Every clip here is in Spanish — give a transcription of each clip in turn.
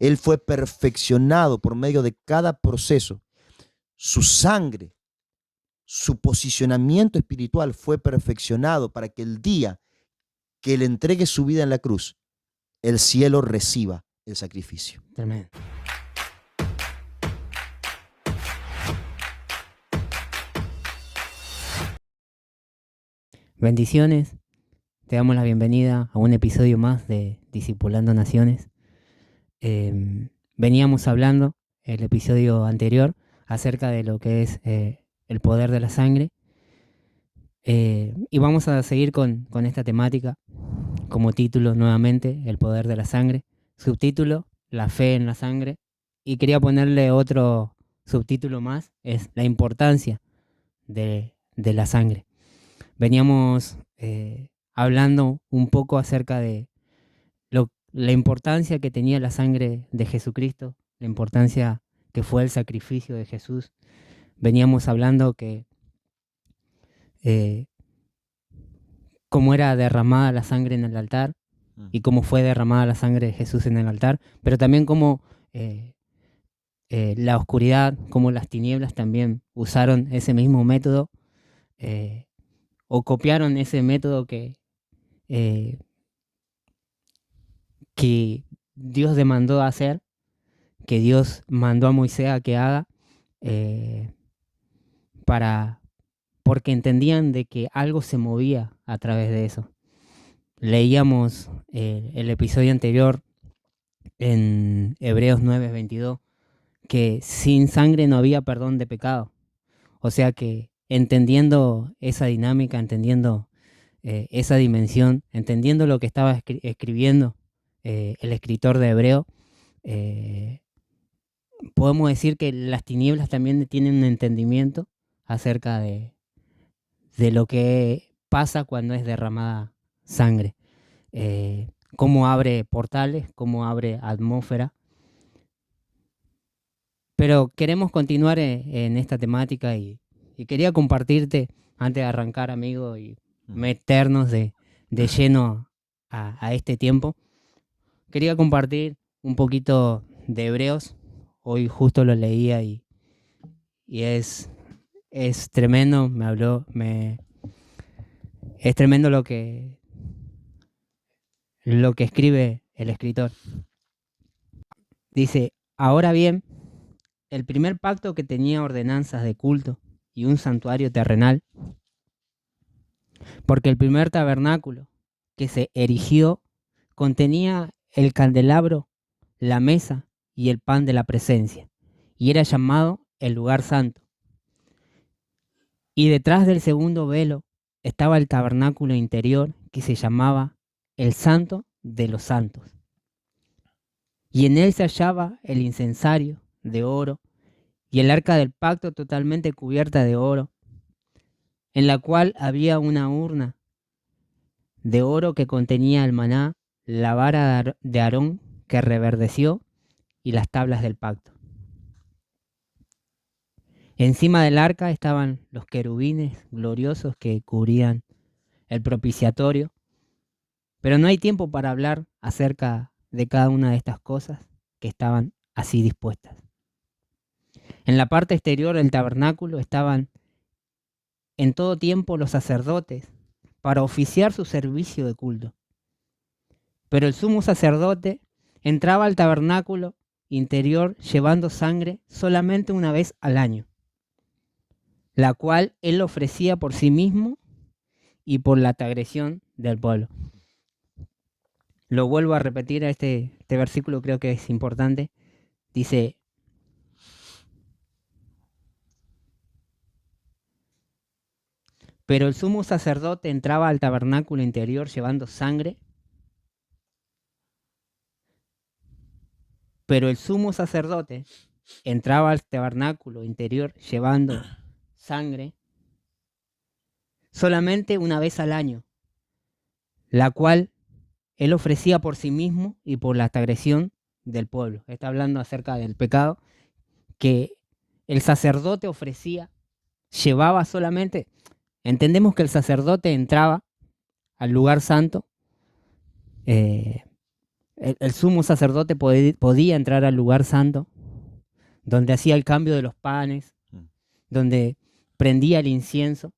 Él fue perfeccionado por medio de cada proceso. Su sangre, su posicionamiento espiritual fue perfeccionado para que el día que Él entregue su vida en la cruz, el cielo reciba el sacrificio. Tremendo. Bendiciones. Te damos la bienvenida a un episodio más de Discipulando Naciones. Veníamos hablando el episodio anterior acerca de lo que es el poder de la sangre. Y vamos a seguir con esta temática. Como título nuevamente, el poder de la sangre. Subtítulo, la fe en la sangre. Y quería ponerle otro subtítulo más, es la importancia de la sangre. Veníamos hablando un poco acerca de la importancia que tenía la sangre de Jesucristo, la importancia que fue el sacrificio de Jesús. Veníamos hablando que cómo era derramada la sangre en el altar y cómo fue derramada la sangre de Jesús en el altar, pero también cómo la oscuridad, cómo las tinieblas también usaron ese mismo método o copiaron ese método que Dios demandó hacer, que Dios mandó a Moisés a que haga, porque entendían de que algo se movía a través de eso. Leíamos el episodio anterior en Hebreos 9:22, que sin sangre no había perdón de pecado. O sea que entendiendo esa dinámica, entendiendo esa dimensión, entendiendo lo que estaba escribiendo el escritor de Hebreo, podemos decir que las tinieblas también tienen un entendimiento acerca de lo que pasa cuando es derramada sangre. Cómo abre portales, cómo abre atmósfera. Pero queremos continuar en esta temática y quería compartirte, antes de arrancar, amigo, y meternos de lleno a este tiempo, quería compartir un poquito de Hebreos. Hoy justo lo leía y es tremendo, es tremendo lo que escribe el escritor. Dice: ahora bien, el primer pacto, que tenía ordenanzas de culto y un santuario terrenal, porque el primer tabernáculo que se erigió contenía el candelabro, la mesa y el pan de la presencia, y era llamado el lugar santo. Y detrás del segundo velo estaba el tabernáculo interior, que se llamaba el Santo de los Santos. Y en él se hallaba el incensario de oro y el arca del pacto totalmente cubierta de oro, en la cual había una urna de oro que contenía el maná, la vara de Aarón que reverdeció y las tablas del pacto. Encima del arca estaban los querubines gloriosos que cubrían el propiciatorio, pero no hay tiempo para hablar acerca de cada una de estas cosas que estaban así dispuestas. En la parte exterior del tabernáculo estaban en todo tiempo los sacerdotes para oficiar su servicio de culto. Pero el sumo sacerdote entraba al tabernáculo interior llevando sangre solamente una vez al año, la cual él ofrecía por sí mismo y por la transgresión del pueblo. Lo vuelvo a repetir, a este versículo creo que es importante. Dice: pero el sumo sacerdote entraba al tabernáculo interior llevando sangre. Pero el sumo sacerdote entraba al tabernáculo interior llevando sangre solamente una vez al año, la cual él ofrecía por sí mismo y por la transgresión del pueblo. Está hablando acerca del pecado que el sacerdote ofrecía, llevaba solamente. Entendemos que el sacerdote entraba al lugar santo el sumo sacerdote podía entrar al lugar santo, donde hacía el cambio de los panes, donde prendía el incienso.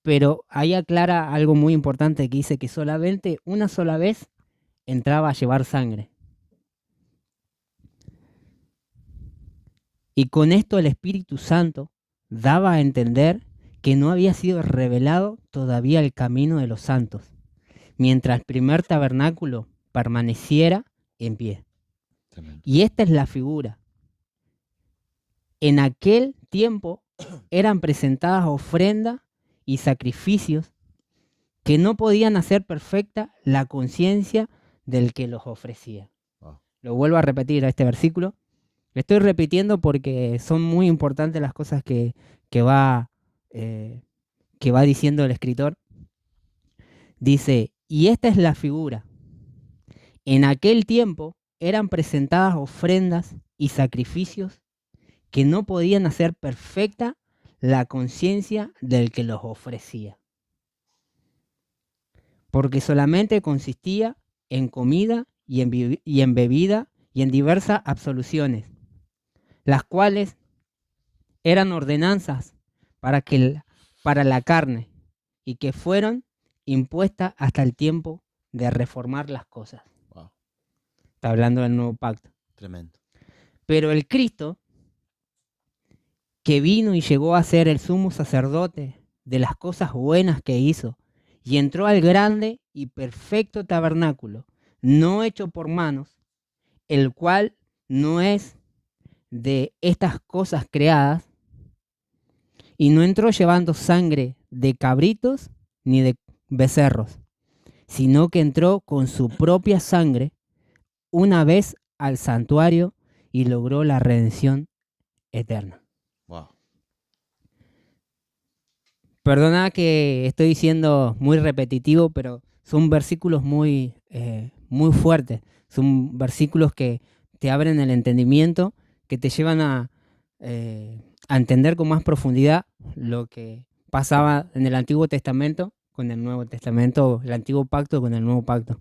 Pero ahí aclara algo muy importante que dice que solamente una sola vez entraba a llevar sangre. Y con esto el Espíritu Santo daba a entender que no había sido revelado todavía el camino de los santos, mientras el primer tabernáculo permaneciera en pie. Tremendo. Y esta es la figura. En aquel tiempo eran presentadas ofrendas y sacrificios que no podían hacer perfecta la conciencia del que los ofrecía. Wow. Lo vuelvo a repetir a este versículo. Lo estoy repitiendo porque son muy importantes las cosas que va diciendo el escritor. Dice, y esta es la figura. En aquel tiempo eran presentadas ofrendas y sacrificios que no podían hacer perfecta la conciencia del que los ofrecía, porque solamente consistía en comida y en bebida y en diversas absoluciones, las cuales eran ordenanzas para la carne y que fueron impuestas hasta el tiempo de reformar las cosas. Wow. Está hablando del nuevo pacto. Tremendo. Pero el Cristo, que vino y llegó a ser el sumo sacerdote de las cosas buenas que hizo, y entró al grande y perfecto tabernáculo, no hecho por manos, el cual no es de estas cosas creadas, y no entró llevando sangre de cabritos ni de becerros, sino que entró con su propia sangre una vez al santuario y logró la redención eterna. Wow. Perdona que estoy siendo muy repetitivo, pero son versículos muy fuertes. Son versículos que te abren el entendimiento, que te llevan a entender con más profundidad lo que pasaba en el Antiguo Testamento con el Nuevo Testamento, el Antiguo Pacto con el Nuevo Pacto.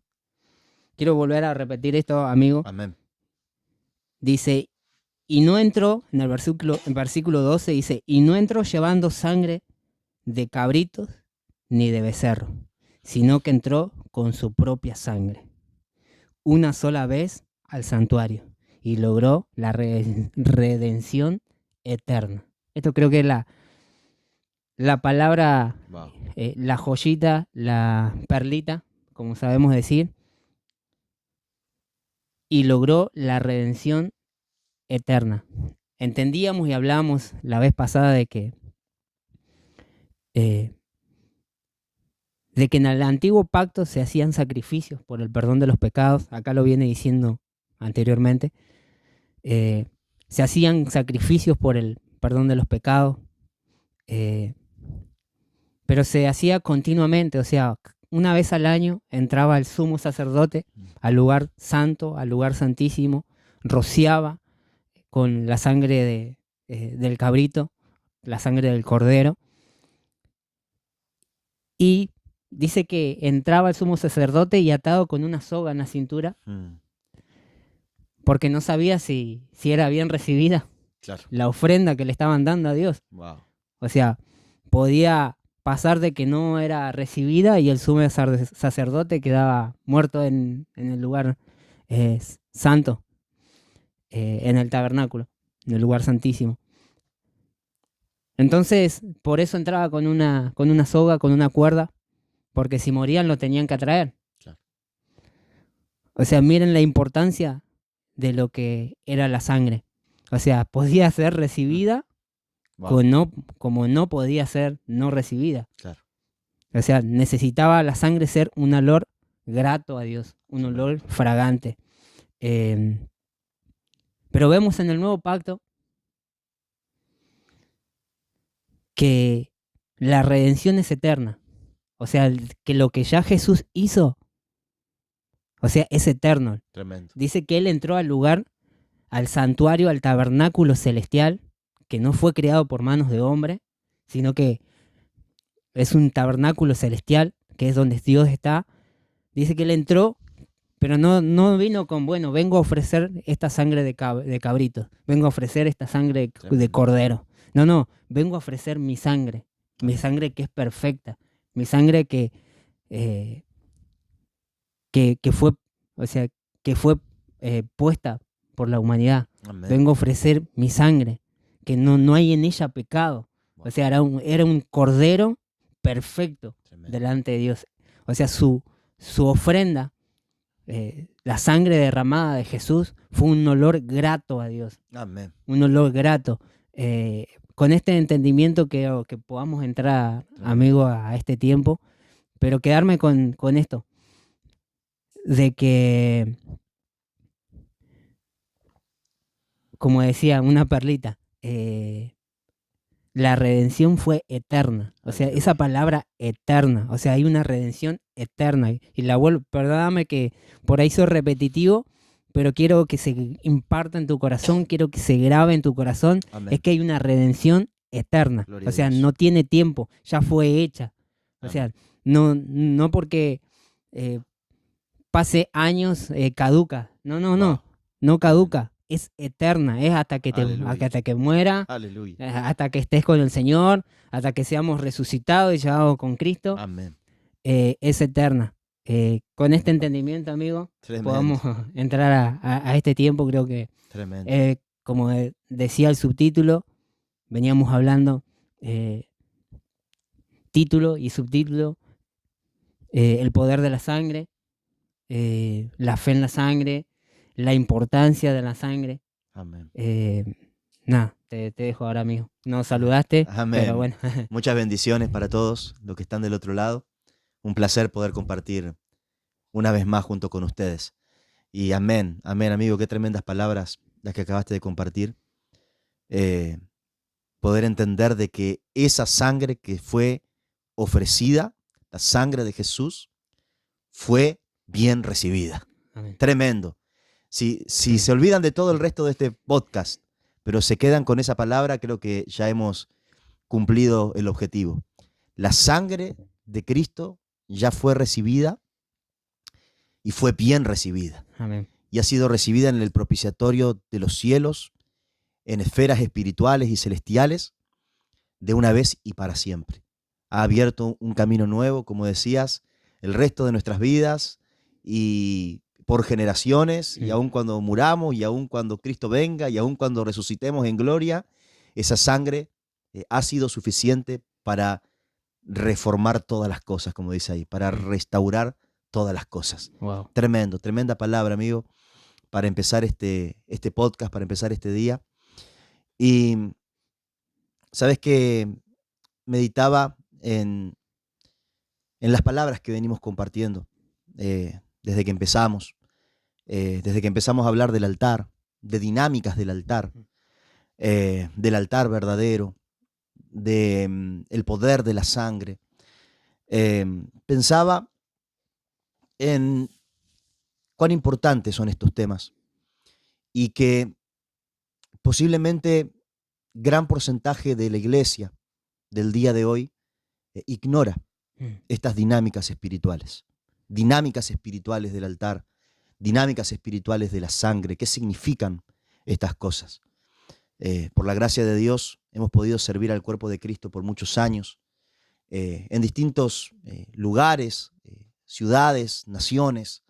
Quiero volver a repetir esto, amigo. Amén. Dice, y no entró, en el versículo 12 dice, y no entró llevando sangre de cabritos ni de becerro, sino que entró con su propia sangre, una sola vez al santuario, y logró la redención eterna. Esto creo que es la palabra, Wow. la joyita, la perlita, como sabemos decir, y logró la redención eterna. Entendíamos y hablábamos la vez pasada de que en el antiguo pacto se hacían sacrificios por el perdón de los pecados. Acá lo viene diciendo anteriormente. Se hacían sacrificios por el perdón de los pecados, pero se hacía continuamente, o sea, una vez al año entraba el sumo sacerdote al lugar santo, al lugar santísimo, rociaba con la sangre del cabrito, la sangre del cordero, y dice que entraba el sumo sacerdote y atado con una soga en la cintura, porque no sabía si era bien recibida Claro. la ofrenda que le estaban dando a Dios. Wow. O sea, podía pasar de que no era recibida y el sumo sacerdote quedaba muerto en el lugar santo, en el tabernáculo, en el lugar santísimo. Entonces, por eso entraba con una soga, con una cuerda, porque si morían lo tenían que atraer. Claro. O sea, miren la importancia de lo que era la sangre. O sea, podía ser recibida Wow. como no podía ser no recibida. Claro. O sea, necesitaba la sangre ser un olor grato a Dios, un Claro. olor fragante. Pero vemos en el nuevo pacto que la redención es eterna. O sea, que lo que ya Jesús hizo, o sea, es eterno. Tremendo. Dice que Él entró al lugar, al santuario, al tabernáculo celestial, que no fue creado por manos de hombre, sino que es un tabernáculo celestial, que es donde Dios está. Dice que Él entró Pero no vino con, bueno, vengo a ofrecer esta sangre de cabrito, vengo a ofrecer esta sangre de Tremendo. cordero. No, vengo a ofrecer mi sangre que es perfecta, mi sangre eh, que fue, o sea, que fue puesta por la humanidad. Amén. Vengo a ofrecer mi sangre, que no hay en ella pecado. O sea, era un cordero perfecto Tremendo. delante de Dios. O sea, su ofrenda, la sangre derramada de Jesús, fue un olor grato a Dios. Amén. Un olor grato. Con este entendimiento que podamos entrar, amigo, a este tiempo, pero quedarme con esto, de que, como decía, una perlita, la redención fue eterna. O sea, Aleluya. esa palabra eterna. O sea, hay una redención eterna. Y la vuelvo, perdóname que por ahí soy repetitivo, pero quiero que se imparta en tu corazón, quiero que se grabe en tu corazón. Amén. Es que hay una redención eterna. Gloria O a sea, Dios. no tiene tiempo, ya fue hecha. O Amén. sea, no porque pase años caduca. Wow. No caduca. Es eterna, es hasta que Aleluya. hasta que muera, Aleluya. hasta que estés con el Señor, hasta que seamos resucitados y llevados con Cristo. Amén. Es eterna. Con este entendimiento, amigo, Tremendo. podamos entrar a este tiempo. Creo que, Tremendo. como decía el subtítulo, veníamos hablando, título y subtítulo, el poder de la sangre, la fe en la sangre, la importancia de la sangre. Amén. Nada, te dejo ahora, amigo. No saludaste, Amén. pero bueno. Muchas bendiciones para todos los que están del otro lado. Un placer poder compartir una vez más junto con ustedes. Y amén, amén, amigo. Qué tremendas palabras las que acabaste de compartir. Poder entender de que esa sangre que fue ofrecida, la sangre de Jesús, fue bien recibida. Amén. Tremendo. Si se olvidan de todo el resto de este podcast, pero se quedan con esa palabra, creo que ya hemos cumplido el objetivo. La sangre de Cristo ya fue recibida y fue bien recibida. Amén. Y ha sido recibida en el propiciatorio de los cielos, en esferas espirituales y celestiales, de una vez y para siempre. Ha abierto un camino nuevo, como decías, el resto de nuestras vidas y por generaciones, y aun cuando muramos, y aun cuando Cristo venga, y aun cuando resucitemos en gloria, esa sangre ha sido suficiente para reformar todas las cosas, como dice ahí, para restaurar todas las cosas. Wow. Tremendo, tremenda palabra, amigo, para empezar este podcast, para empezar este día. Y sabes que meditaba en las palabras que venimos compartiendo desde que empezamos a hablar del altar, de dinámicas del altar verdadero, el poder de la sangre. Pensaba en cuán importantes son estos temas y que posiblemente gran porcentaje de la iglesia del día de hoy ignora estas dinámicas espirituales del altar, dinámicas espirituales de la sangre. ¿Qué significan estas cosas? Por la gracia de Dios hemos podido servir al cuerpo de Cristo por muchos años, en distintos lugares, ciudades, naciones,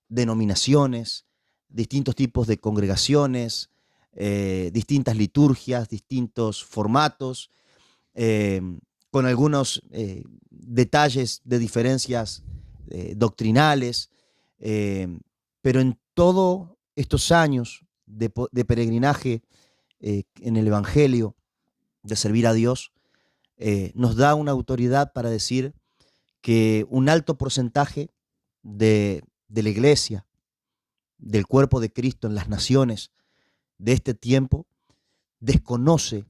denominaciones, distintos tipos de congregaciones, distintas liturgias, distintos formatos, con algunos detalles de diferencias doctrinales, pero en todos estos años de peregrinaje en el Evangelio, de servir a Dios, nos da una autoridad para decir que un alto porcentaje de la iglesia, del cuerpo de Cristo en las naciones de este tiempo, desconoce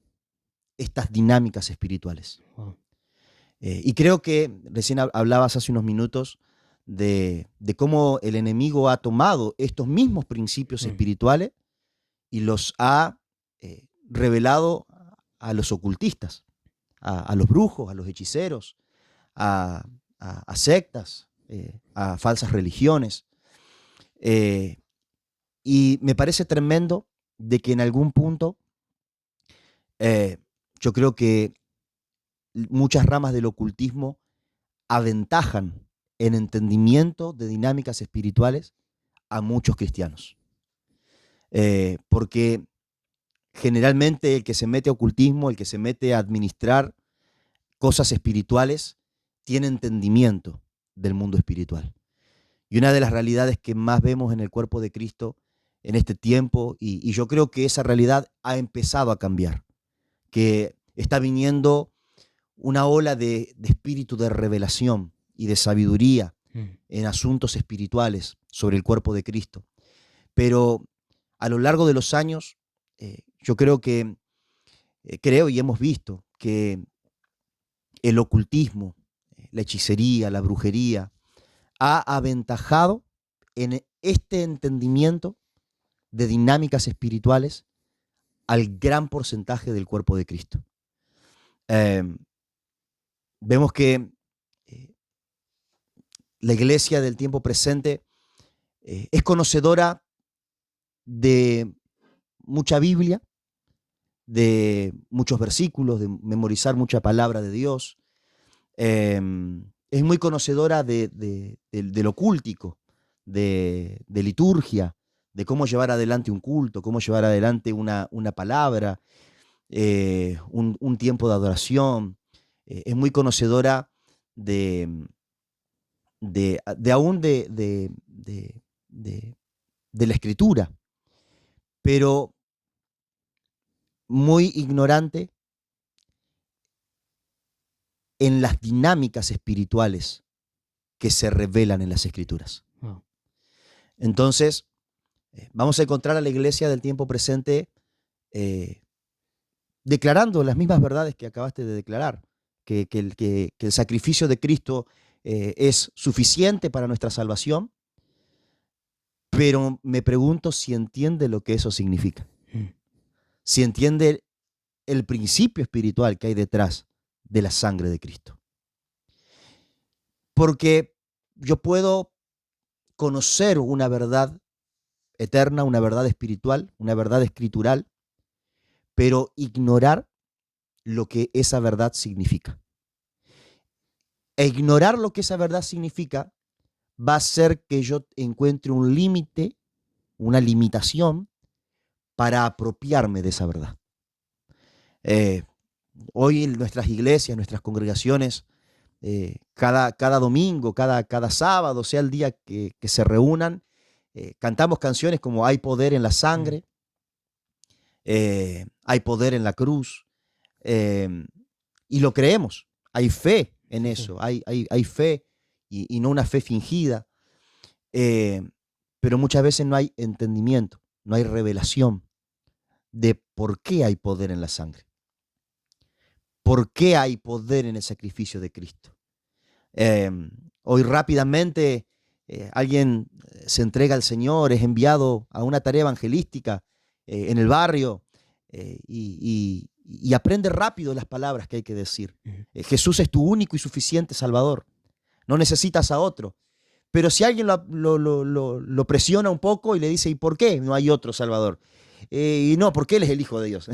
estas dinámicas espirituales. Wow. Y creo que recién hablabas hace unos minutos de cómo el enemigo ha tomado estos mismos principios espirituales y los ha revelado a los ocultistas, a los brujos, a los hechiceros, a sectas, a falsas religiones. Eh, y me parece tremendo de que en algún punto eh, yo creo que muchas ramas del ocultismo aventajan en entendimiento de dinámicas espirituales a muchos cristianos. Porque generalmente el que se mete a ocultismo, el que se mete a administrar cosas espirituales, tiene entendimiento del mundo espiritual. Y una de las realidades que más vemos en el cuerpo de Cristo en este tiempo, y yo creo que esa realidad ha empezado a cambiar, que está viniendo una ola de espíritu de revelación y de sabiduría en asuntos espirituales sobre el cuerpo de Cristo. Pero a lo largo de los años, yo creo y hemos visto que el ocultismo, la hechicería, la brujería, ha aventajado en este entendimiento de dinámicas espirituales al gran porcentaje del cuerpo de Cristo. Vemos que la iglesia del tiempo presente es conocedora de mucha Biblia, de muchos versículos, de memorizar mucha palabra de Dios. Es muy conocedora de lo cultico, de liturgia, de cómo llevar adelante un culto, cómo llevar adelante una palabra, un tiempo de adoración. Es muy conocedora aún de la escritura, pero muy ignorante en las dinámicas espirituales que se revelan en las escrituras. Wow. Entonces, vamos a encontrar a la iglesia del tiempo presente declarando las mismas verdades que acabaste de declarar, que el sacrificio de Cristo es suficiente para nuestra salvación, pero me pregunto si entiende lo que eso significa, si entiende el principio espiritual que hay detrás de la sangre de Cristo. Porque yo puedo conocer una verdad eterna, una verdad espiritual, una verdad escritural, pero ignorar lo que esa verdad significa. E ignorar lo que esa verdad significa va a hacer que yo encuentre un límite, una limitación para apropiarme de esa verdad. Hoy en nuestras iglesias, nuestras congregaciones, cada domingo, cada sábado, sea el día que se reúnan, cantamos canciones como Hay poder en la sangre, hay poder en la cruz, y lo creemos, hay fe en eso, hay fe y no una fe fingida, pero muchas veces no hay entendimiento, no hay revelación de por qué hay poder en la sangre. ¿Por qué hay poder en el sacrificio de Cristo? Hoy rápidamente alguien se entrega al Señor, es enviado a una tarea evangelística en el barrio y aprende rápido las palabras que hay que decir. Jesús es tu único y suficiente Salvador. No necesitas a otro. Pero si alguien lo presiona un poco y le dice, ¿y por qué no hay otro Salvador? Y no, porque Él es el Hijo de Dios.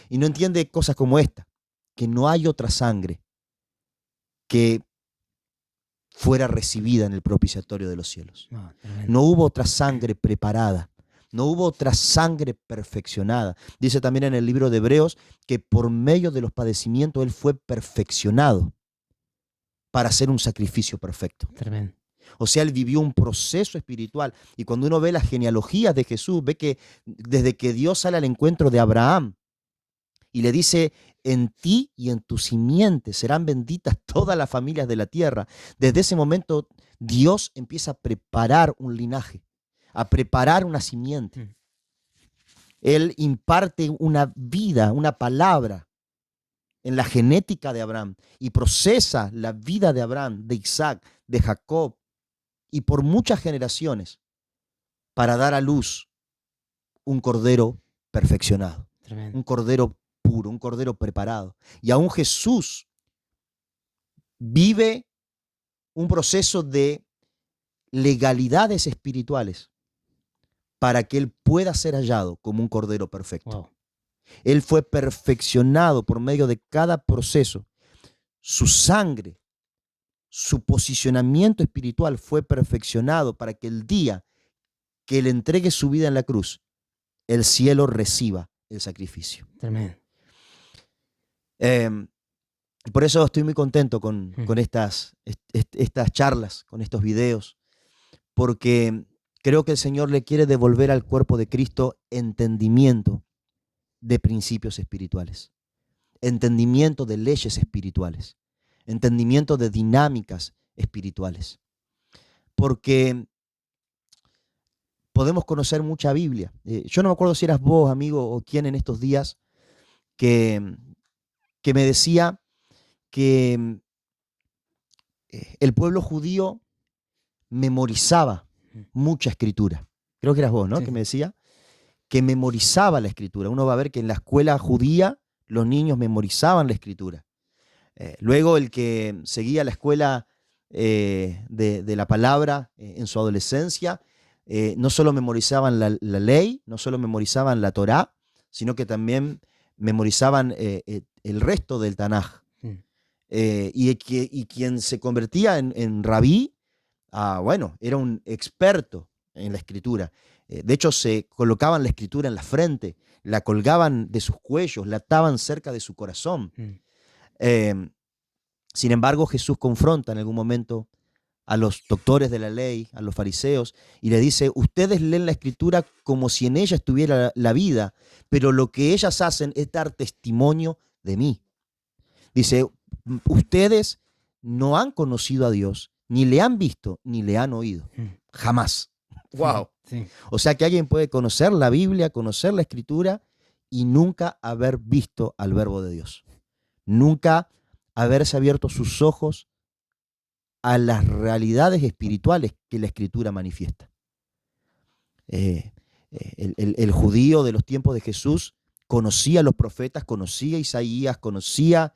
Y no entiende cosas como esta, que no hay otra sangre que fuera recibida en el propiciatorio de los cielos. No hubo otra sangre preparada, no hubo otra sangre perfeccionada. Dice también en el libro de Hebreos que por medio de los padecimientos Él fue perfeccionado para hacer un sacrificio perfecto. Tremendo. O sea, Él vivió un proceso espiritual. Y cuando uno ve las genealogías de Jesús, ve que desde que Dios sale al encuentro de Abraham y le dice, en ti y en tu simiente serán benditas todas las familias de la tierra. Desde ese momento Dios empieza a preparar un linaje, a preparar una simiente. Él imparte una vida, una palabra en la genética de Abraham y procesa la vida de Abraham, de Isaac, de Jacob y por muchas generaciones para dar a luz un cordero perfeccionado, Tremendo. un cordero puro, un cordero preparado. Y aún Jesús vive un proceso de legalidades espirituales para que Él pueda ser hallado como un cordero perfecto. Wow. Él fue perfeccionado por medio de cada proceso. Su sangre, su posicionamiento espiritual fue perfeccionado para que el día que Él entregue su vida en la cruz, el cielo reciba el sacrificio. Tremendo. Por eso estoy muy contento con Mm. estas charlas, con estos videos, porque creo que el Señor le quiere devolver al cuerpo de Cristo entendimiento de principios espirituales, entendimiento de leyes espirituales, entendimiento de dinámicas espirituales. Porque podemos conocer mucha Biblia. Yo no me acuerdo si eras vos, amigo, o quién en estos días que me decía que el pueblo judío memorizaba mucha escritura. Creo que eras vos, ¿no? Sí, Que sí. me decía que memorizaba la escritura. Uno va a ver que en la escuela judía los niños memorizaban la escritura. Luego el que seguía la escuela de la palabra en su adolescencia, no solo memorizaban la ley, no solo memorizaban la Torá, sino que también memorizaban el resto del Tanaj. Mm. Y quien se convertía en rabí, bueno, era un experto en la escritura. De hecho, se colocaban la escritura en la frente, la colgaban de sus cuellos, la ataban cerca de su corazón. Mm. Sin embargo, Jesús confronta en algún momento a los doctores de la ley, a los fariseos, y le dice, ustedes leen la escritura como si en ella estuviera la vida, pero lo que ellas hacen es dar testimonio de mí. Dice, ustedes no han conocido a Dios, ni le han visto, ni le han oído. Mm. Jamás. ¡Wow! Sí. O sea que alguien puede conocer la Biblia, conocer la escritura y nunca haber visto al verbo de Dios. Nunca haberse abierto sus ojos a las realidades espirituales que la escritura manifiesta. El judío de los tiempos de Jesús conocía a los profetas, conocía a Isaías, conocía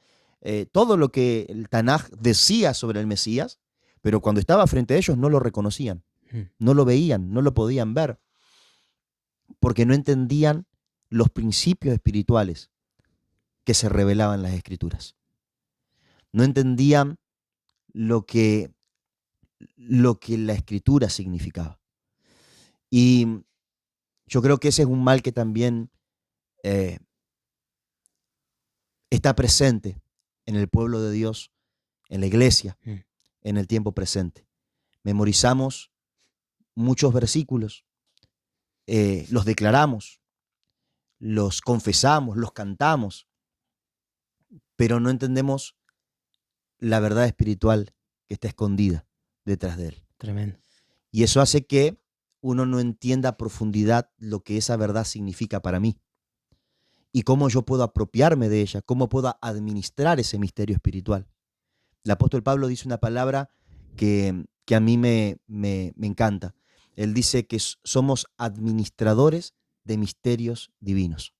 todo lo que el Tanaj decía sobre el Mesías, pero cuando estaba frente a ellos no lo reconocían, no lo veían, no lo podían ver, porque no entendían los principios espirituales que se revelaban en las Escrituras. No entendían lo que la Escritura significaba. Y yo creo que ese es un mal que también está presente en el pueblo de Dios, en la iglesia, en el tiempo presente. Memorizamos muchos versículos, los declaramos, los confesamos, los cantamos, pero no entendemos la verdad espiritual que está escondida detrás de él. Tremendo. Y eso hace que uno no entienda a profundidad lo que esa verdad significa para mí y cómo yo puedo apropiarme de ella, cómo puedo administrar ese misterio espiritual. El apóstol Pablo dice una palabra que a mí me encanta. Él dice que somos administradores de misterios divinos.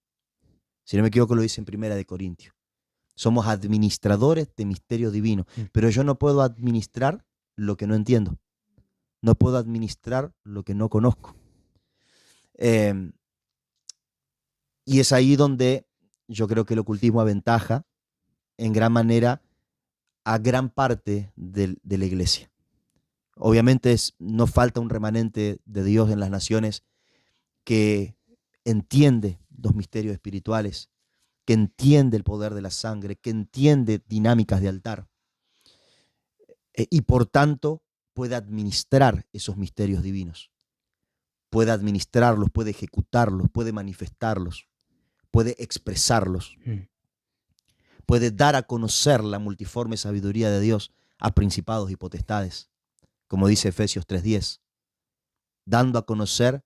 Si no me equivoco, lo dice en 1 Corintios. Somos administradores de misterios divinos, pero yo no puedo administrar lo que no entiendo. No puedo administrar lo que no conozco. Y es ahí donde yo creo que el ocultismo aventaja en gran manera a gran parte de la iglesia. Obviamente no falta un remanente de Dios en las naciones que entiende los misterios espirituales, que entiende el poder de la sangre, que entiende dinámicas de altar y por tanto puede administrar esos misterios divinos. Puede administrarlos, puede ejecutarlos, puede manifestarlos, puede expresarlos, puede dar a conocer la multiforme sabiduría de Dios a principados y potestades, como dice Efesios 3:10, dando a conocer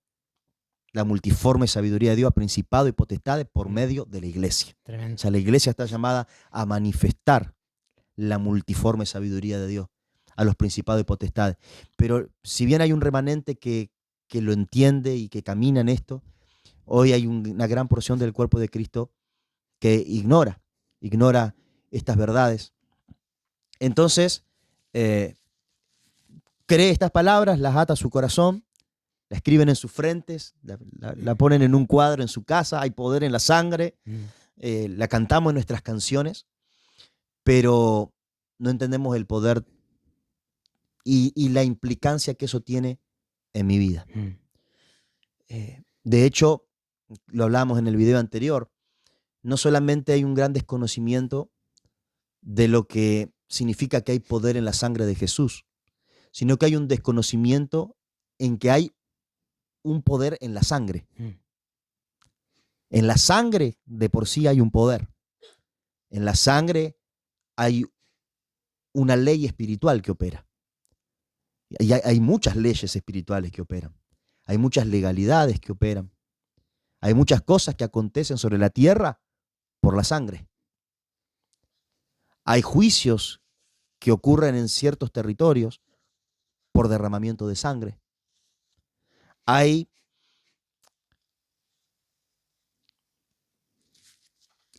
la multiforme sabiduría de Dios a principados y potestades por medio de la iglesia. Tremendo. O sea, la iglesia está llamada a manifestar la multiforme sabiduría de Dios a los principados y potestades. Pero si bien hay un remanente que lo entiende y que camina en esto, hoy hay una gran porción del cuerpo de Cristo que ignora estas verdades. Entonces, cree estas palabras, las ata a su corazón la escriben en sus frentes, la ponen en un cuadro en su casa, hay poder en la sangre, la cantamos en nuestras canciones, pero no entendemos el poder y la implicancia que eso tiene en mi vida. De hecho, lo hablamos en el video anterior, no solamente hay un gran desconocimiento de lo que significa que hay poder en la sangre de Jesús, sino que hay un desconocimiento en que hay un poder en la sangre. En la sangre de por sí hay un poder. En la sangre hay una ley espiritual que opera. Y hay muchas leyes espirituales que operan. Hay muchas legalidades que operan. Hay muchas cosas que acontecen sobre la tierra por la sangre. Hay juicios que ocurren en ciertos territorios por derramamiento de sangre. Hay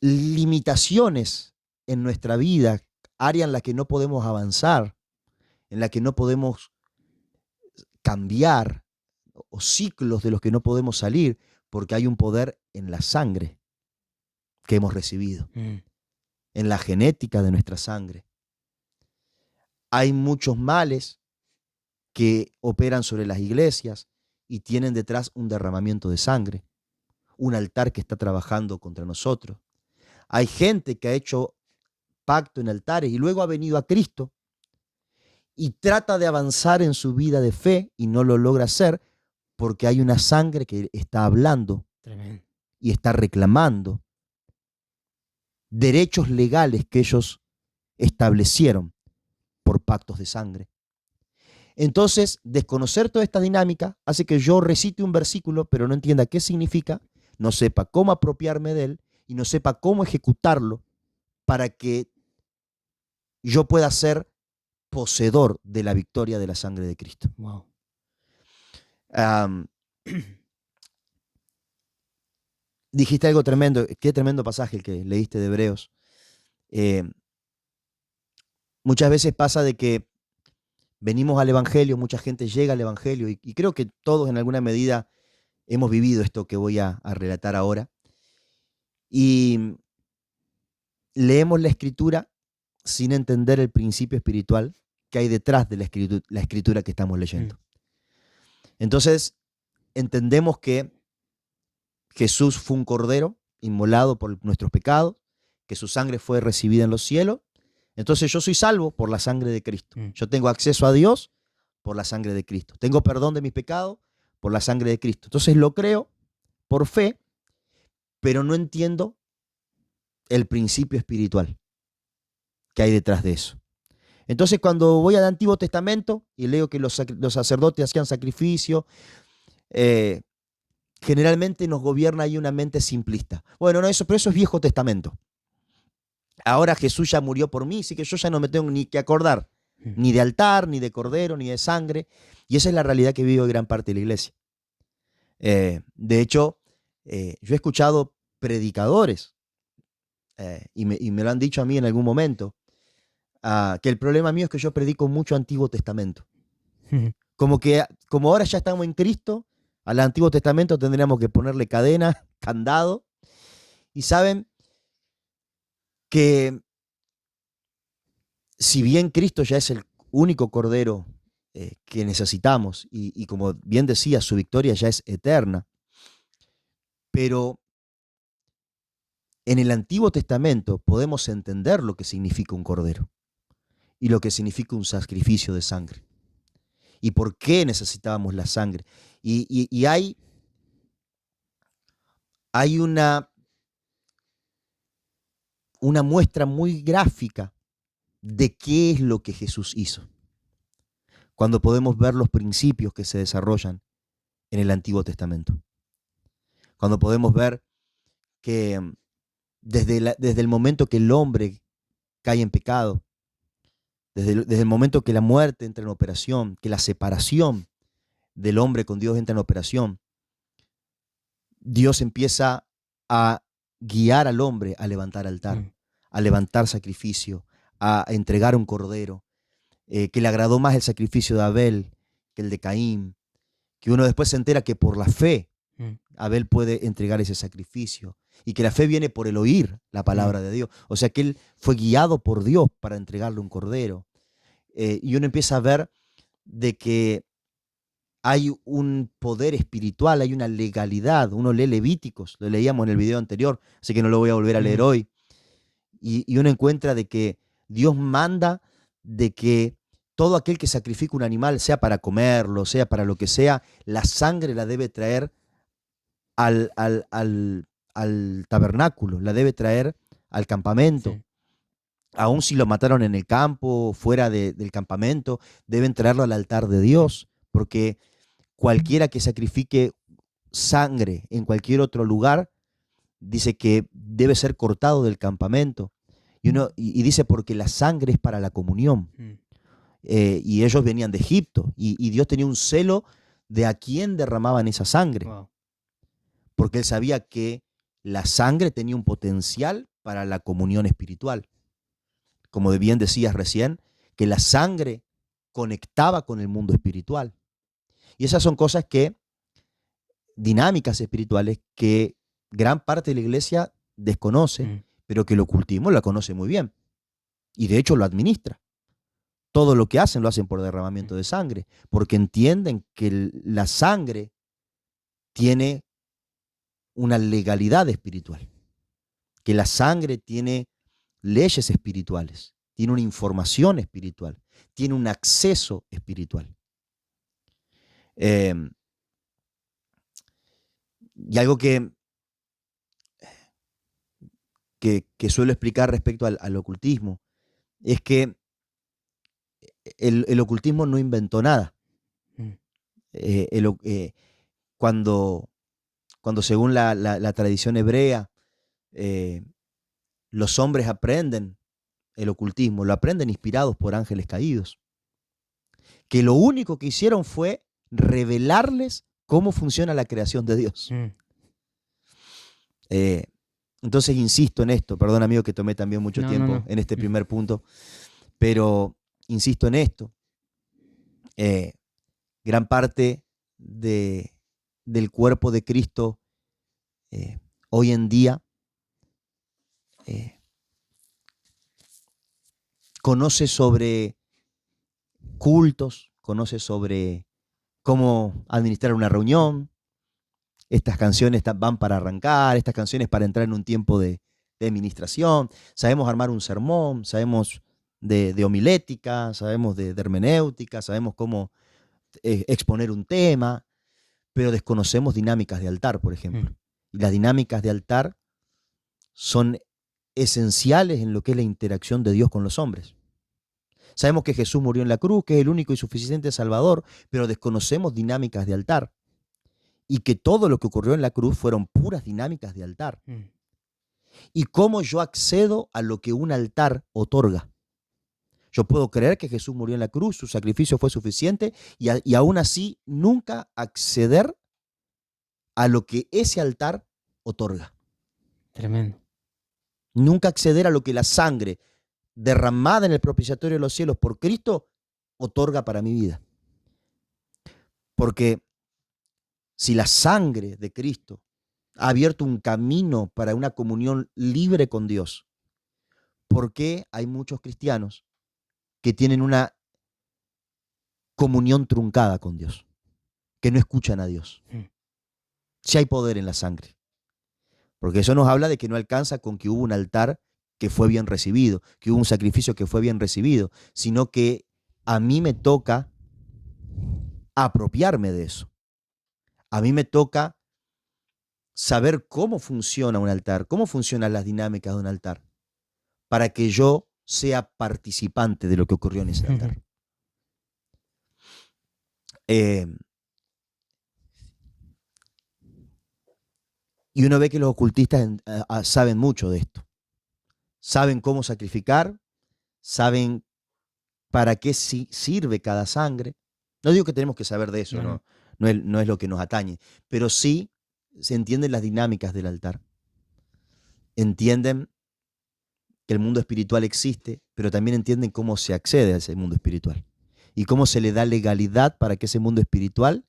limitaciones en nuestra vida, área en la que no podemos avanzar, en la que no podemos cambiar, o ciclos de los que no podemos salir, porque hay un poder en la sangre que hemos recibido, en la genética de nuestra sangre. Hay muchos males que operan sobre las iglesias y tienen detrás un derramamiento de sangre, un altar que está trabajando contra nosotros. Hay gente que ha hecho pacto en altares y luego ha venido a Cristo y trata de avanzar en su vida de fe y no lo logra hacer porque hay una sangre que está hablando. Tremendo. Y está reclamando derechos legales que ellos establecieron por pactos de sangre. Entonces, desconocer toda esta dinámica hace que yo recite un versículo, pero no entienda qué significa, no sepa cómo apropiarme de él y no sepa cómo ejecutarlo para que yo pueda ser poseedor de la victoria de la sangre de Cristo. Wow. Dijiste algo tremendo, qué tremendo pasaje el que leíste de Hebreos. Muchas veces pasa de que venimos al Evangelio, mucha gente llega al Evangelio y creo que todos en alguna medida hemos vivido esto que voy a relatar ahora. Y leemos la Escritura sin entender el principio espiritual que hay detrás de la escritura que estamos leyendo. Entonces, entendemos que Jesús fue un cordero inmolado por nuestros pecados, que su sangre fue recibida en los cielos. Entonces yo soy salvo por la sangre de Cristo. Yo tengo acceso a Dios por la sangre de Cristo. Tengo perdón de mis pecados por la sangre de Cristo. Entonces lo creo por fe, pero no entiendo el principio espiritual que hay detrás de eso. Entonces cuando voy al Antiguo Testamento y leo que los sacerdotes hacían sacrificio, generalmente nos gobierna ahí una mente simplista. Bueno, no, pero eso es Viejo Testamento. Ahora Jesús ya murió por mí, así que yo ya no me tengo ni que acordar, ni de altar, ni de cordero, ni de sangre. Y esa es la realidad que vive gran parte de la iglesia. De hecho, yo he escuchado predicadores, y me lo han dicho a mí en algún momento, que el problema mío es que yo predico mucho Antiguo Testamento. Como ahora ya estamos en Cristo, al Antiguo Testamento tendríamos que ponerle cadena, candado. Y saben que si bien Cristo ya es el único cordero que necesitamos, y como bien decía, su victoria ya es eterna, pero en el Antiguo Testamento podemos entender lo que significa un cordero y lo que significa un sacrificio de sangre y por qué necesitábamos la sangre. Y hay una muestra muy gráfica de qué es lo que Jesús hizo, cuando podemos ver los principios que se desarrollan en el Antiguo Testamento. Cuando podemos ver que desde el momento que el hombre cae en pecado, desde el momento que la muerte entra en operación, que la separación del hombre con Dios entra en operación, Dios empieza a guiar al hombre a levantar altar, a levantar sacrificio, a entregar un cordero, que le agradó más el sacrificio de Abel que el de Caín, que uno después se entera que por la fe Mm, Abel puede entregar ese sacrificio y que la fe viene por el oír la mm, palabra de Dios. O sea que él fue guiado por Dios para entregarle un cordero. Y uno empieza a ver de que hay un poder espiritual, hay una legalidad. Uno lee Levíticos, lo leíamos en el video anterior, así que no lo voy a volver a leer mm, hoy. Y uno encuentra de que Dios manda de que todo aquel que sacrifica un animal, sea para comerlo, sea para lo que sea, la sangre la debe traer al tabernáculo, la debe traer al campamento. sí, Aun si lo mataron en el campo, fuera del campamento, deben traerlo al altar de Dios, porque cualquiera que sacrifique sangre en cualquier otro lugar, dice que debe ser cortado del campamento. Y dice porque la sangre es para la comunión. mm, Y ellos venían de Egipto, y Dios tenía un celo de a quién derramaban esa sangre, wow, porque él sabía que la sangre tenía un potencial para la comunión espiritual. Como bien decías recién, que la sangre conectaba con el mundo espiritual. Y esas son cosas que, dinámicas espirituales, que gran parte de la iglesia desconoce, mm, pero que el ocultismo la conoce muy bien. Y de hecho lo administra. Todo lo que hacen lo hacen por mm, derramamiento de sangre, porque entienden que la sangre tiene una legalidad espiritual, que la sangre tiene leyes espirituales, tiene una información espiritual, tiene un acceso espiritual. Eh, y algo que suelo explicar respecto al ocultismo es que el ocultismo no inventó nada. mm, Eh, el o- eh, cuando, cuando según la tradición hebrea, eh, los hombres aprenden el ocultismo, lo aprenden inspirados por ángeles caídos, que lo único que hicieron fue revelarles cómo funciona la creación de Dios. mm, Eh, entonces insisto en esto, perdón amigo que tomé también mucho no, no, tiempo no, en este mm, primer punto, pero insisto en esto. eh, Gran parte de, del cuerpo de Cristo eh, hoy en día eh, conoce sobre cultos, conoce sobre cómo administrar una reunión. Estas canciones van para arrancar, estas canciones para entrar en un tiempo de administración. Sabemos armar un sermón, sabemos de homilética, sabemos de hermenéutica, sabemos cómo exponer un tema, pero desconocemos dinámicas de altar, por mm, ejemplo. Y las dinámicas de altar son esenciales en lo que es la interacción de Dios con los hombres. Sabemos que Jesús murió en la cruz, que es el único y suficiente Salvador, pero desconocemos dinámicas de altar. Y que todo lo que ocurrió en la cruz fueron puras dinámicas de altar. mm, Y cómo yo accedo a lo que un altar otorga. Yo puedo creer que Jesús murió en la cruz, su sacrificio fue suficiente, y aún así nunca acceder a lo que ese altar otorga. tremendo. Nunca acceder a lo que la sangre derramada en el propiciatorio de los cielos por Cristo otorga para mi vida. Porque si la sangre de Cristo ha abierto un camino para una comunión libre con Dios, ¿por qué hay muchos cristianos que tienen una comunión truncada con Dios, que no escuchan a Dios? Mm, Si hay poder en la sangre, porque eso nos habla de que no alcanza con que hubo un altar que fue bien recibido, que hubo un sacrificio que fue bien recibido, sino que a mí me toca apropiarme de eso. A mí me toca saber cómo funciona un altar, cómo funcionan las dinámicas de un altar, para que yo sea participante de lo que ocurrió en ese altar. Eh, y uno ve que los ocultistas saben mucho de esto. Saben cómo sacrificar, saben para qué sirve cada sangre. No digo que tenemos que saber de eso, no, no, no, no es lo que nos atañe, pero sí se entienden las dinámicas del altar. Entienden que el mundo espiritual existe, pero también entienden cómo se accede a ese mundo espiritual y cómo se le da legalidad para que ese mundo espiritual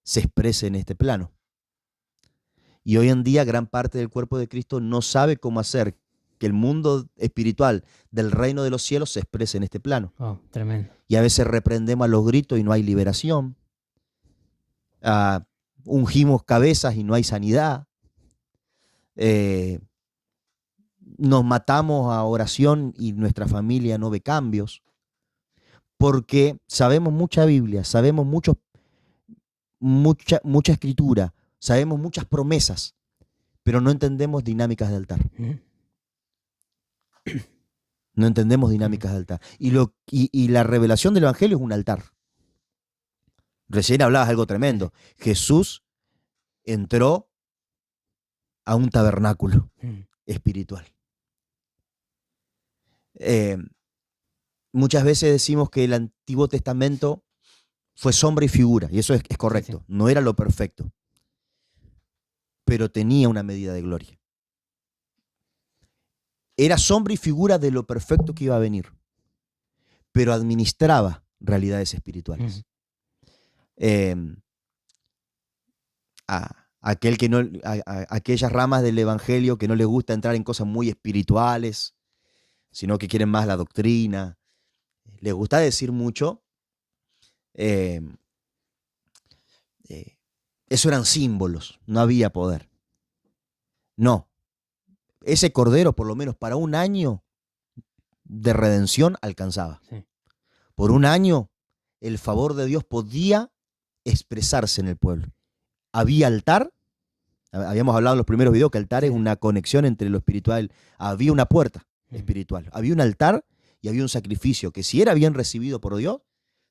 se exprese en este plano. Y hoy en día gran parte del cuerpo de Cristo no sabe cómo hacer que el mundo espiritual del reino de los cielos se exprese en este plano. Oh, tremendo. Y a veces reprendemos a los gritos y no hay liberación. Ungimos cabezas y no hay sanidad. Nos matamos a oración y nuestra familia no ve cambios. Porque sabemos mucha Biblia, sabemos mucha escritura, sabemos muchas promesas, pero no entendemos dinámicas de altar. No entendemos dinámicas de altar. Y la revelación del Evangelio es un altar. Recién hablabas algo tremendo. Jesús entró a un tabernáculo espiritual. Muchas veces decimos que el Antiguo Testamento fue sombra y figura, y eso es correcto. Sí. No era lo perfecto, pero tenía una medida de gloria. Era sombra y figura de lo perfecto que iba a venir, pero administraba realidades espirituales. Aquellas ramas del evangelio que no les gusta entrar en cosas muy espirituales, sino que quieren más la doctrina, les gusta decir mucho, eso eran símbolos, no había poder. No, ese cordero por lo menos para un año de redención alcanzaba. Sí. Por un año el favor de Dios podía expresarse en el pueblo. Había altar, habíamos hablado en los primeros videos que altar es una conexión entre lo espiritual. Había una puerta espiritual, había un altar y había un sacrificio que si era bien recibido por Dios,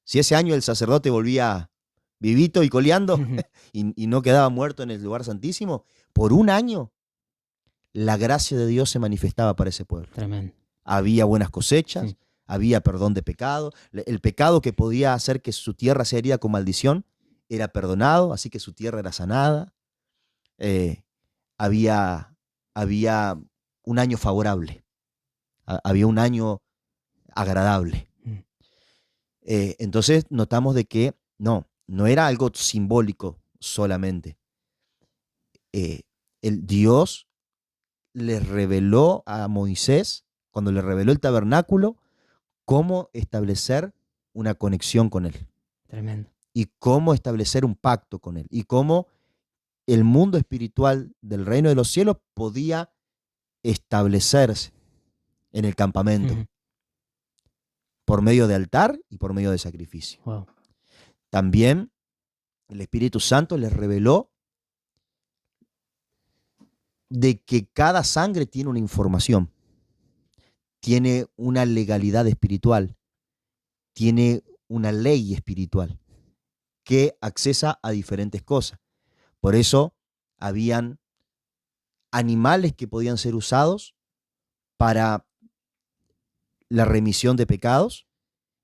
si ese año el sacerdote volvía vivito y coleando y no quedaba muerto en el lugar santísimo, por un año la gracia de Dios se manifestaba para ese pueblo. Tremendo. Había buenas cosechas, había perdón de pecado. El pecado que podía hacer que su tierra se herida con maldición era perdonado, así que su tierra era sanada. Había un año favorable, había un año agradable. Entonces notamos de que no era algo simbólico solamente. El Dios le reveló a Moisés, cuando le reveló el tabernáculo, cómo establecer una conexión con él. Tremendo. Y cómo establecer un pacto con él. Y cómo el mundo espiritual del reino de los cielos podía establecerse en el campamento. Por medio de altar y por medio de sacrificio. Wow. También el Espíritu Santo les reveló de que cada sangre tiene una información, tiene una legalidad espiritual, tiene una ley espiritual que accesa a diferentes cosas. Por eso habían animales que podían ser usados para la remisión de pecados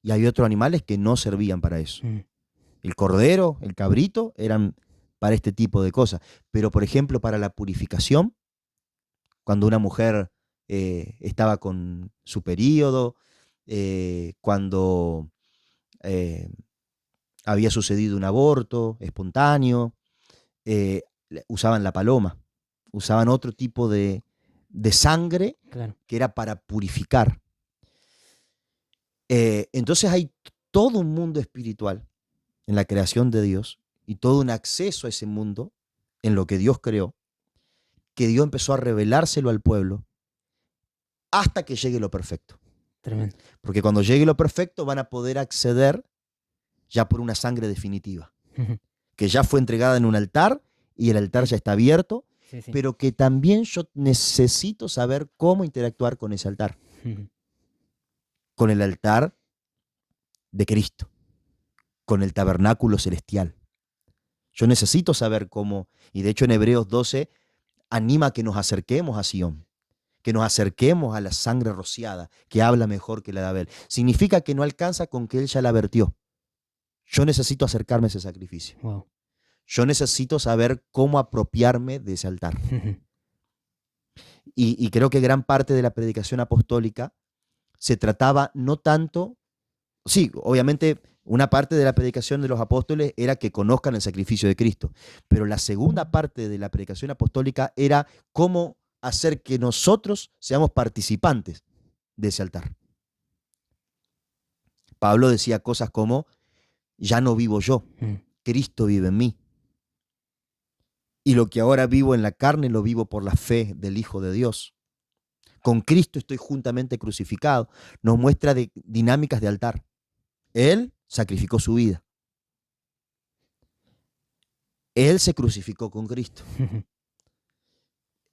y había otros animales que no servían para eso. El cordero, el cabrito eran para este tipo de cosas. Pero, por ejemplo, para la purificación, cuando una mujer estaba con su período, cuando había sucedido un aborto espontáneo, usaban la paloma, usaban otro tipo de sangre que era para purificar. Entonces hay todo un mundo espiritual en la creación de Dios y todo un acceso a ese mundo en lo que Dios creó, que Dios empezó a revelárselo al pueblo hasta que llegue lo perfecto. Tremendo. Porque cuando llegue lo perfecto van a poder acceder ya por una sangre definitiva, que ya fue entregada en un altar y el altar ya está abierto, pero que también yo necesito saber cómo interactuar con ese altar. Con el altar de Cristo, con el tabernáculo celestial. Yo necesito saber cómo, y de hecho en Hebreos 12 anima a que nos acerquemos a Sion, que nos acerquemos a la sangre rociada, que habla mejor que la de Abel. Significa que no alcanza con que él ya la vertió. Yo necesito acercarme a ese sacrificio. Wow. Yo necesito saber cómo apropiarme de ese altar. Y creo que gran parte de la predicación apostólica se trataba no tanto, sí, obviamente Una parte de la predicación de los apóstoles era que conozcan el sacrificio de Cristo, pero la segunda parte de la predicación apostólica era cómo hacer que nosotros seamos participantes de ese altar. Pablo decía cosas como, ya no vivo yo, Cristo vive en mí. Y lo que ahora vivo en la carne lo vivo por la fe del Hijo de Dios. Con Cristo estoy juntamente crucificado. Nos muestra dinámicas de altar. Él sacrificó su vida. Él se crucificó con Cristo.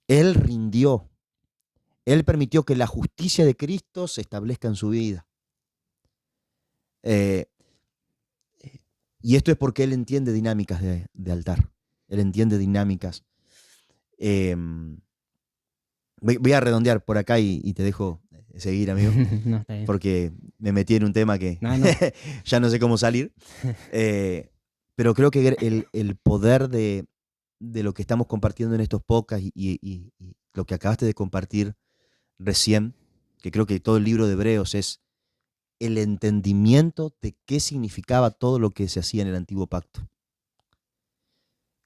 Él rindió. Él permitió que la justicia de Cristo se establezca en su vida. Y esto es porque Él entiende dinámicas de altar. Él entiende dinámicas. Voy a redondear por acá y te dejo seguir, amigo. No, está bien. Porque me metí en un tema que No. ya no sé cómo salir. Pero creo que el poder de lo que estamos compartiendo en estos podcasts y lo que acabaste de compartir recién, que creo que todo el libro de Hebreos es el entendimiento de qué significaba todo lo que se hacía en el antiguo pacto.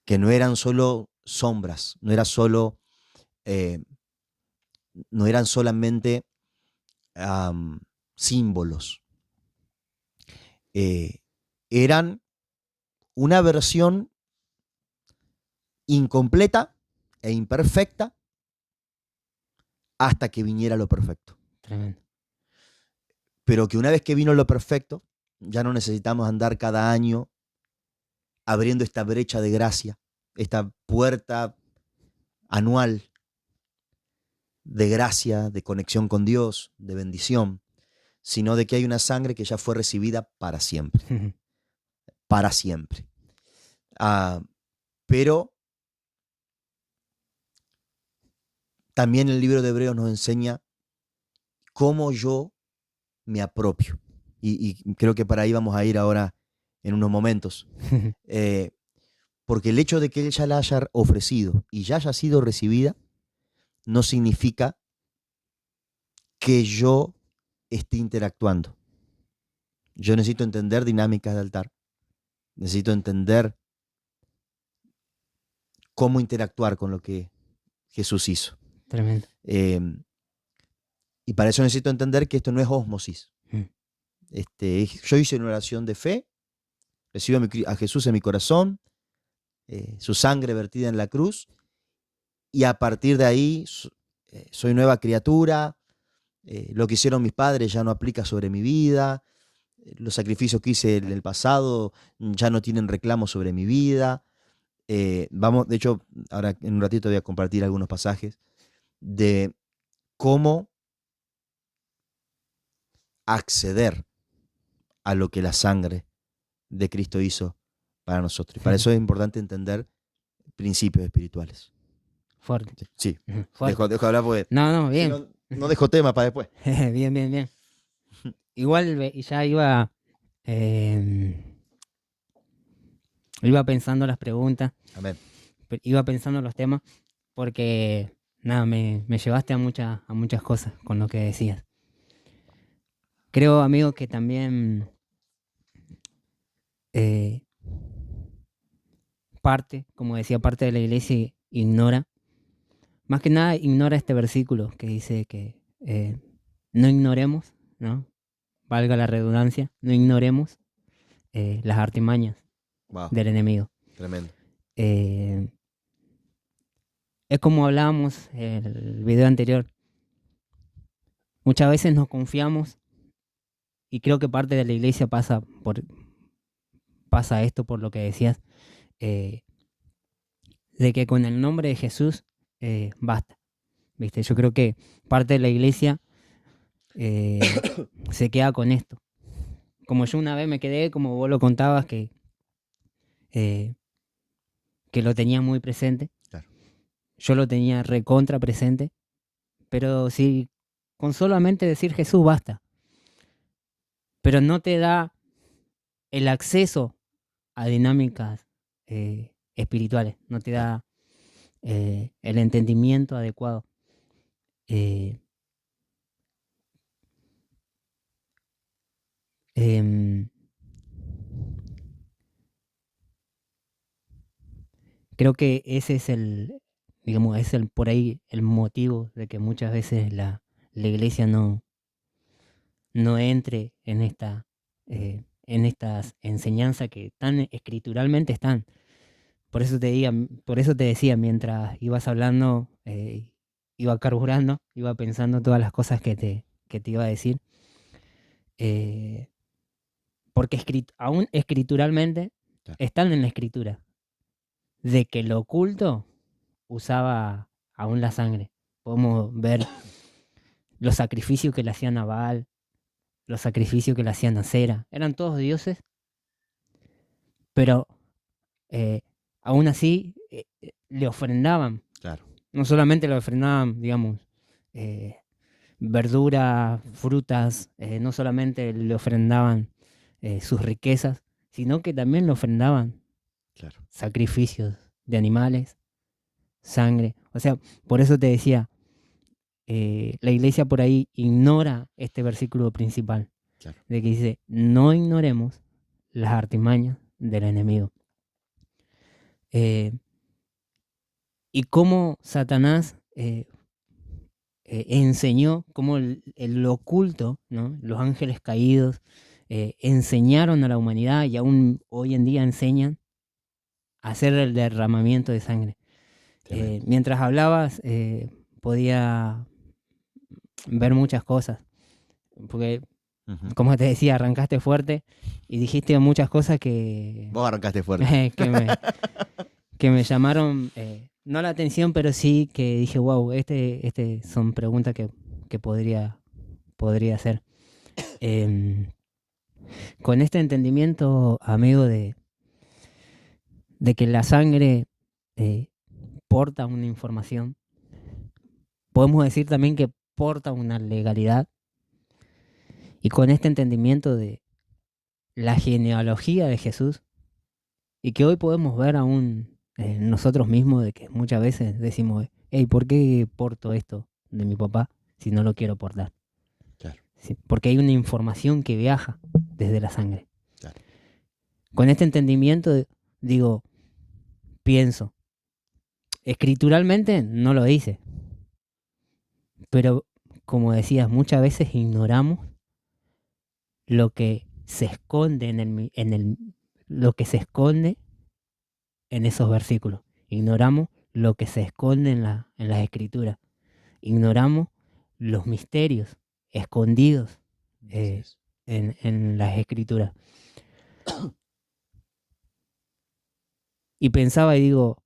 Que no eran solo sombras, no eran solamente símbolos. Eran una versión incompleta e imperfecta hasta que viniera lo perfecto. Tremendo. Pero que una vez que vino lo perfecto, ya no necesitamos andar cada año abriendo esta brecha de gracia, esta puerta anual de gracia, de conexión con Dios, de bendición, sino de que hay una sangre que ya fue recibida para siempre. Para siempre. Pero también el libro de Hebreos nos enseña cómo yo me apropio. Y creo que para ahí vamos a ir ahora en unos momentos. Porque el hecho de que Él ya la haya ofrecido y ya haya sido recibida, no significa que yo esté interactuando. Yo necesito entender dinámicas de altar. Necesito entender cómo interactuar con lo que Jesús hizo. Tremendo. Y para eso necesito entender que esto no es ósmosis. Yo hice una oración de fe, recibo a Jesús en mi corazón, su sangre vertida en la cruz, y a partir de ahí soy nueva criatura, lo que hicieron mis padres ya no aplica sobre mi vida, los sacrificios que hice en el pasado ya no tienen reclamo sobre mi vida. De hecho, ahora en un ratito voy a compartir algunos pasajes de cómo acceder a lo que la sangre de Cristo hizo para nosotros. Y para eso es importante entender principios espirituales. Fuerte. Sí, Fuerte. dejo hablar porque No, bien. no dejo tema para después. Bien. Igual ya iba pensando las preguntas, Amén. iba pensando los temas, porque nada, me llevaste a muchas cosas con lo que decías. Creo, amigo, que también parte de la iglesia ignora, más que nada ignora este versículo que dice que no ignoremos, ¿no? Valga la redundancia, no ignoremos las artimañas del enemigo. Tremendo. Es como hablábamos en el video anterior. Muchas veces nos confiamos, y creo que parte de la iglesia pasa esto por lo que decías, de que con el nombre de Jesús basta. ¿Viste? Yo creo que parte de la iglesia se queda con esto. Como yo una vez me quedé, como vos lo contabas, que lo tenía muy presente. Claro. Yo lo tenía recontra presente. Pero si con solamente decir Jesús basta, pero no te da el acceso a dinámicas espirituales, no te da el entendimiento adecuado. Creo que ese es digamos, es por ahí el motivo de que muchas veces la iglesia no entre en estas enseñanzas que tan escrituralmente están. Por eso por eso te decía, mientras ibas hablando, iba carburando, iba pensando todas las cosas que te iba a decir. eh, Porque aún escrituralmente Claro. están en la escritura. De que lo oculto usaba aún la sangre. Podemos ver los sacrificios que le hacían a Baal, los sacrificios que le hacían a Cera. Eran todos dioses, pero aún así le ofrendaban. Claro. No solamente le ofrendaban, digamos, eh, verduras, frutas, no solamente le ofrendaban sus riquezas, sino que también le ofrendaban Claro. sacrificios de animales, sangre. O sea, por eso te decía, la iglesia por ahí ignora este versículo principal, Claro. de que dice, no ignoremos las artimañas del enemigo. Y cómo Satanás enseñó, cómo el oculto, ¿no? Los ángeles caídos, enseñaron a la humanidad y aún hoy en día enseñan a hacer el derramamiento de sangre. Mientras hablabas, podía ver muchas cosas, porque, como te decía, arrancaste fuerte y dijiste muchas cosas que... Vos arrancaste fuerte. que me llamaron, no la atención, pero sí que dije, wow, son preguntas que podría hacer. Con este entendimiento, amigo, de que la sangre porta una información, podemos decir también que porta una legalidad. Y con este entendimiento de la genealogía de Jesús, y que hoy podemos ver aún nosotros mismos, de que muchas veces decimos, hey, ¿por qué porto esto de mi papá si no lo quiero portar? Claro. ¿Sí? Porque hay una información que viaja desde la sangre. Claro. Con este entendimiento, digo, pienso, escrituralmente no lo dice, pero como decías, muchas veces ignoramos lo que se esconde lo que se esconde en esos versículos. Ignoramos lo que se esconde en las escrituras. Ignoramos los misterios escondidos en las escrituras. Y pensaba y digo,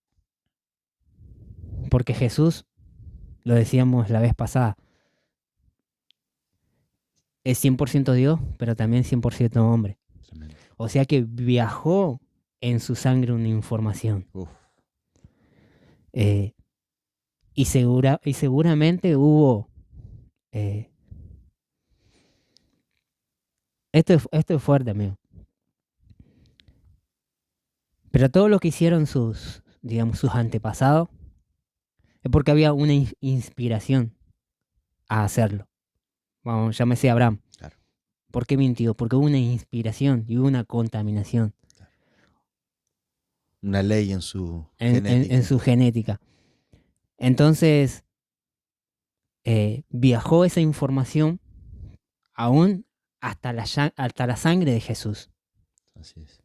porque Jesús, lo decíamos la vez pasada, es 100% Dios, pero también 100% hombre. Tremendo. O sea que viajó en su sangre una información. Y seguramente hubo... esto es fuerte, amigo. Pero todo lo que hicieron sus antepasados es porque había una inspiración a hacerlo. Vamos, llámese Abraham. Claro. ¿Por qué mintió? Porque hubo una inspiración y hubo una contaminación. Claro. Una ley en su genética. En su genética. Entonces, viajó esa información aún hasta la sangre de Jesús. Así es.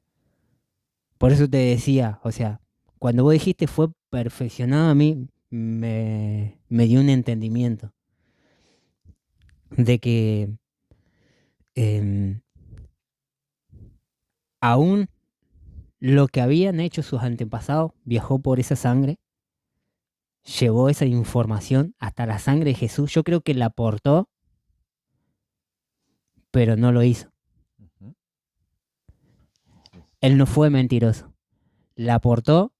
Por eso te decía, o sea, cuando vos dijiste fue perfeccionado, a mí me dio un entendimiento de que aún lo que habían hecho sus antepasados viajó por esa sangre, llevó esa información hasta la sangre de Jesús. Yo creo que la aportó, pero no lo hizo. Él no fue mentiroso. La aportó,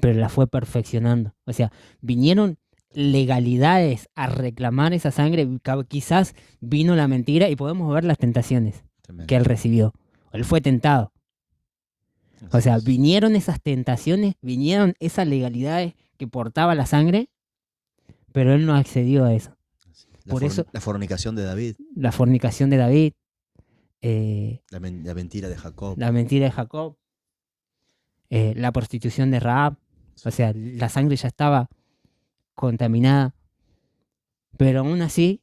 pero la fue perfeccionando. O sea, vinieron legalidades a reclamar esa sangre. Quizás vino la mentira y podemos ver las tentaciones que él recibió. Él fue tentado. O sea, vinieron esas tentaciones, vinieron esas legalidades que portaba la sangre, pero él no accedió a eso. La fornicación de David. La fornicación de David. La mentira de Jacob. La mentira de Jacob. la prostitución de Rahab. O sea, la sangre ya estaba contaminada, pero aún así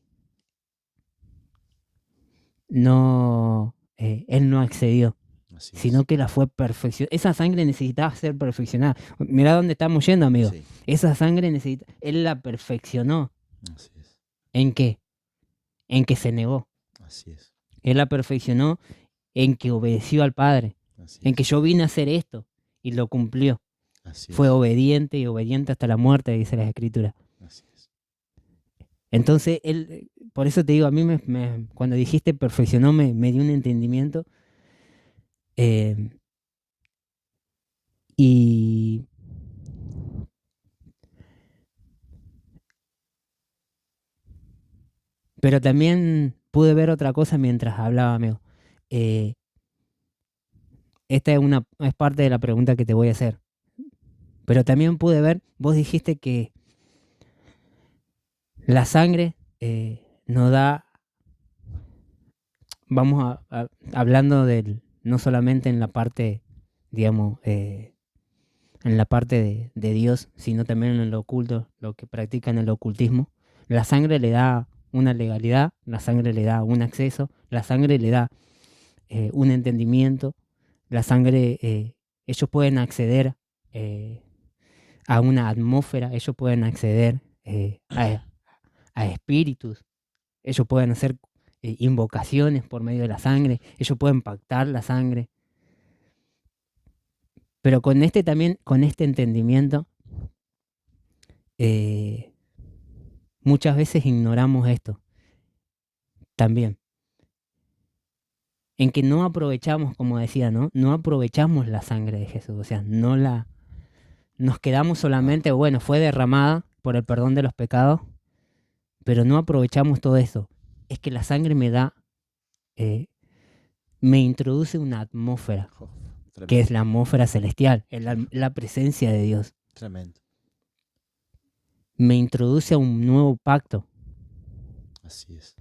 él no accedió, Así sino es. que la fue perfeccionada. Esa sangre necesitaba ser perfeccionada. Mirá dónde estamos yendo, amigo. Sí, Esa sangre él la perfeccionó. así es. ¿En qué? En que se negó. Así es. Él la perfeccionó en que obedeció al Padre, Así en que es. yo vine a hacer esto y lo cumplió. Así Fue es. obediente y obediente hasta la muerte, dice la Escritura. Así es. Entonces, por eso te digo, a mí cuando dijiste perfeccionó, me dio un entendimiento. eh, y, pero también pude ver otra cosa mientras hablaba, amigo. Eh, esta es parte de la pregunta que te voy a hacer. Pero también pude ver, vos dijiste que la sangre nos da, hablando no solamente en la parte, digamos, en la parte de Dios, sino también en lo oculto, lo que practican el ocultismo. La sangre le da una legalidad, la sangre le da un acceso, la sangre le da un entendimiento, la sangre, ellos pueden acceder a una atmósfera, ellos pueden acceder a espíritus, ellos pueden hacer invocaciones por medio de la sangre, ellos pueden pactar la sangre. Pero con este entendimiento, muchas veces ignoramos esto también. En que no aprovechamos, como decía, ¿no? No aprovechamos la sangre de Jesús. O sea, nos quedamos solamente, bueno, fue derramada por el perdón de los pecados, pero no aprovechamos todo eso. Es que la sangre me introduce una atmósfera, Oh, que tremendo. es la atmósfera celestial, es la presencia de Dios. Tremendo. Me introduce a un nuevo pacto. Así es.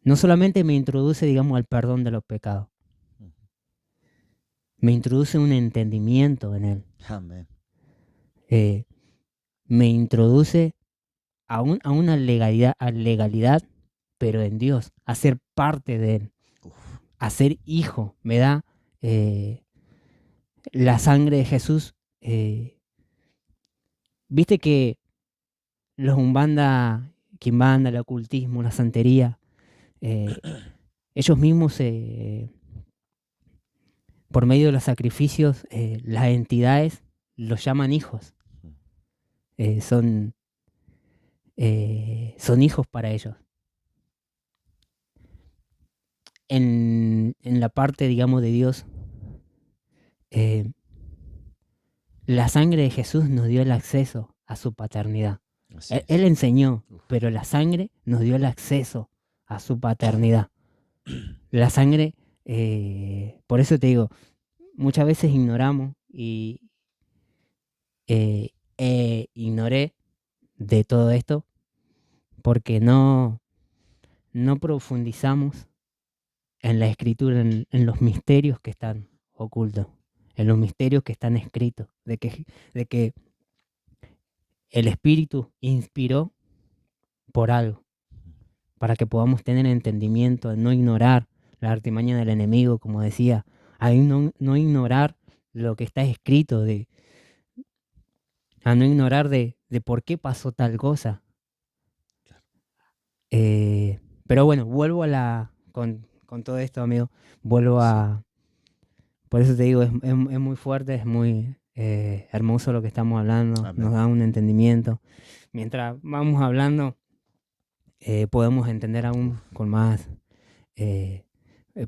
No solamente me introduce, digamos, al perdón de los pecados, Ujú. me introduce un entendimiento en él. Amén. Me introduce a una legalidad, pero en Dios, a ser parte de él, Uf. a ser hijo. Me da la sangre de Jesús. Viste que los Umbanda, Quimbanda, el ocultismo, la santería, ellos mismos, por medio de los sacrificios, las entidades los llaman hijos. Son hijos para ellos. En la parte, digamos, de Dios, la sangre de Jesús nos dio el acceso a su paternidad. Así es. Él enseñó, Uf. pero la sangre nos dio el acceso a su paternidad. La sangre, por eso te digo, muchas veces ignoramos y ignoré de todo esto porque no profundizamos en la escritura, en los misterios que están ocultos, en los misterios que están escritos, de que el Espíritu inspiró por algo, para que podamos tener entendimiento, no ignorar la artimaña del enemigo, como decía, a no ignorar lo que está escrito, a no ignorar de por qué pasó tal cosa. Pero bueno, vuelvo con todo esto, amigo, vuelvo Sí. a... Por eso te digo, es muy fuerte, es muy hermoso lo que estamos hablando, Amén. nos da un entendimiento. Mientras vamos hablando, podemos entender aún con más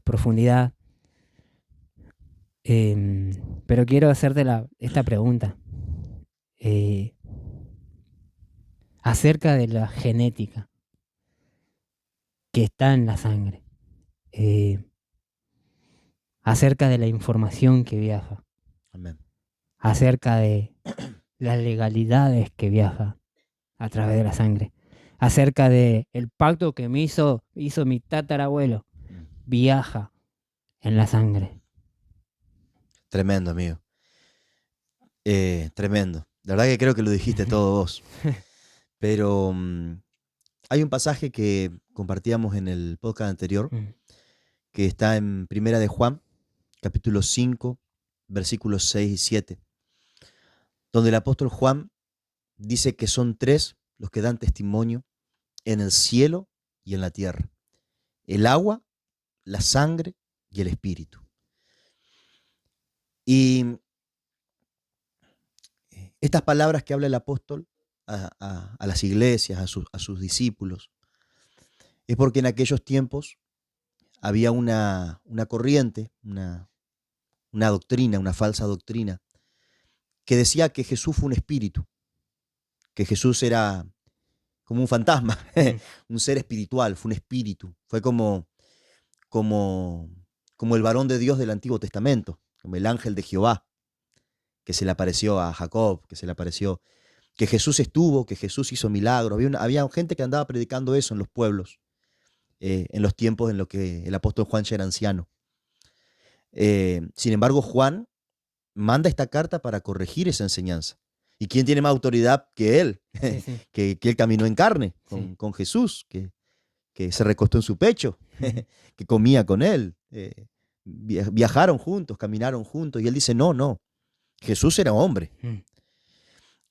profundidad. Pero quiero hacerte esta pregunta acerca de la genética que está en la sangre, acerca de la información que viaja, Amén. acerca de las legalidades que viaja a través de la sangre, acerca de el pacto que me hizo mi tatarabuelo, viaja en la sangre. Tremendo, amigo. Tremendo. La verdad que creo que lo dijiste todo vos. Pero hay un pasaje que compartíamos en el podcast anterior, que está en Primera de Juan, capítulo 5, versículos 6 y 7, donde el apóstol Juan dice que son tres los que dan testimonio en el cielo y en la tierra: el agua, la sangre y el espíritu. Y estas palabras que habla el apóstol a las iglesias, a sus discípulos, es porque en aquellos tiempos había una corriente, una doctrina, una falsa doctrina, que decía que Jesús fue un espíritu, que Jesús era como un fantasma, un ser espiritual, fue un espíritu, fue como el varón de Dios del Antiguo Testamento, como el ángel de Jehová, que se le apareció a Jacob, que se le apareció, que Jesús estuvo, que Jesús hizo milagros. Había gente que andaba predicando eso en los pueblos, en los tiempos en los que el apóstol Juan ya era anciano. Sin embargo, Juan manda esta carta para corregir esa enseñanza. ¿Y quién tiene más autoridad que él? Sí, sí. que él caminó en carne Sí. con Jesús, que se recostó en su pecho, que comía con él. Viajaron juntos, caminaron juntos. Y él dice, no, Jesús era hombre.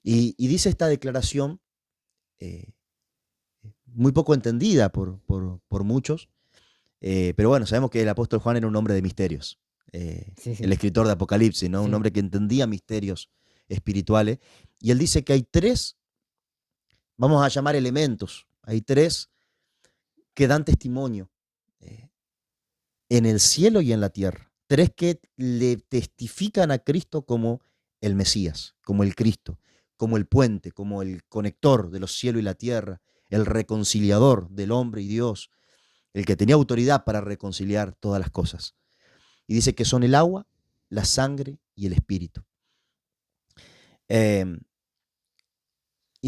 Y dice esta declaración muy poco entendida por muchos, pero bueno, sabemos que el apóstol Juan era un hombre de misterios, Sí, sí. el escritor de Apocalipsis, ¿no? Un Sí. hombre que entendía misterios espirituales. Y él dice que hay tres, vamos a llamar elementos, hay tres que dan testimonio en el cielo y en la tierra. Tres que le testifican a Cristo como el Mesías, como el Cristo, como el puente, como el conector de los cielos y la tierra, el reconciliador del hombre y Dios, el que tenía autoridad para reconciliar todas las cosas. Y dice que son el agua, la sangre y el espíritu. Y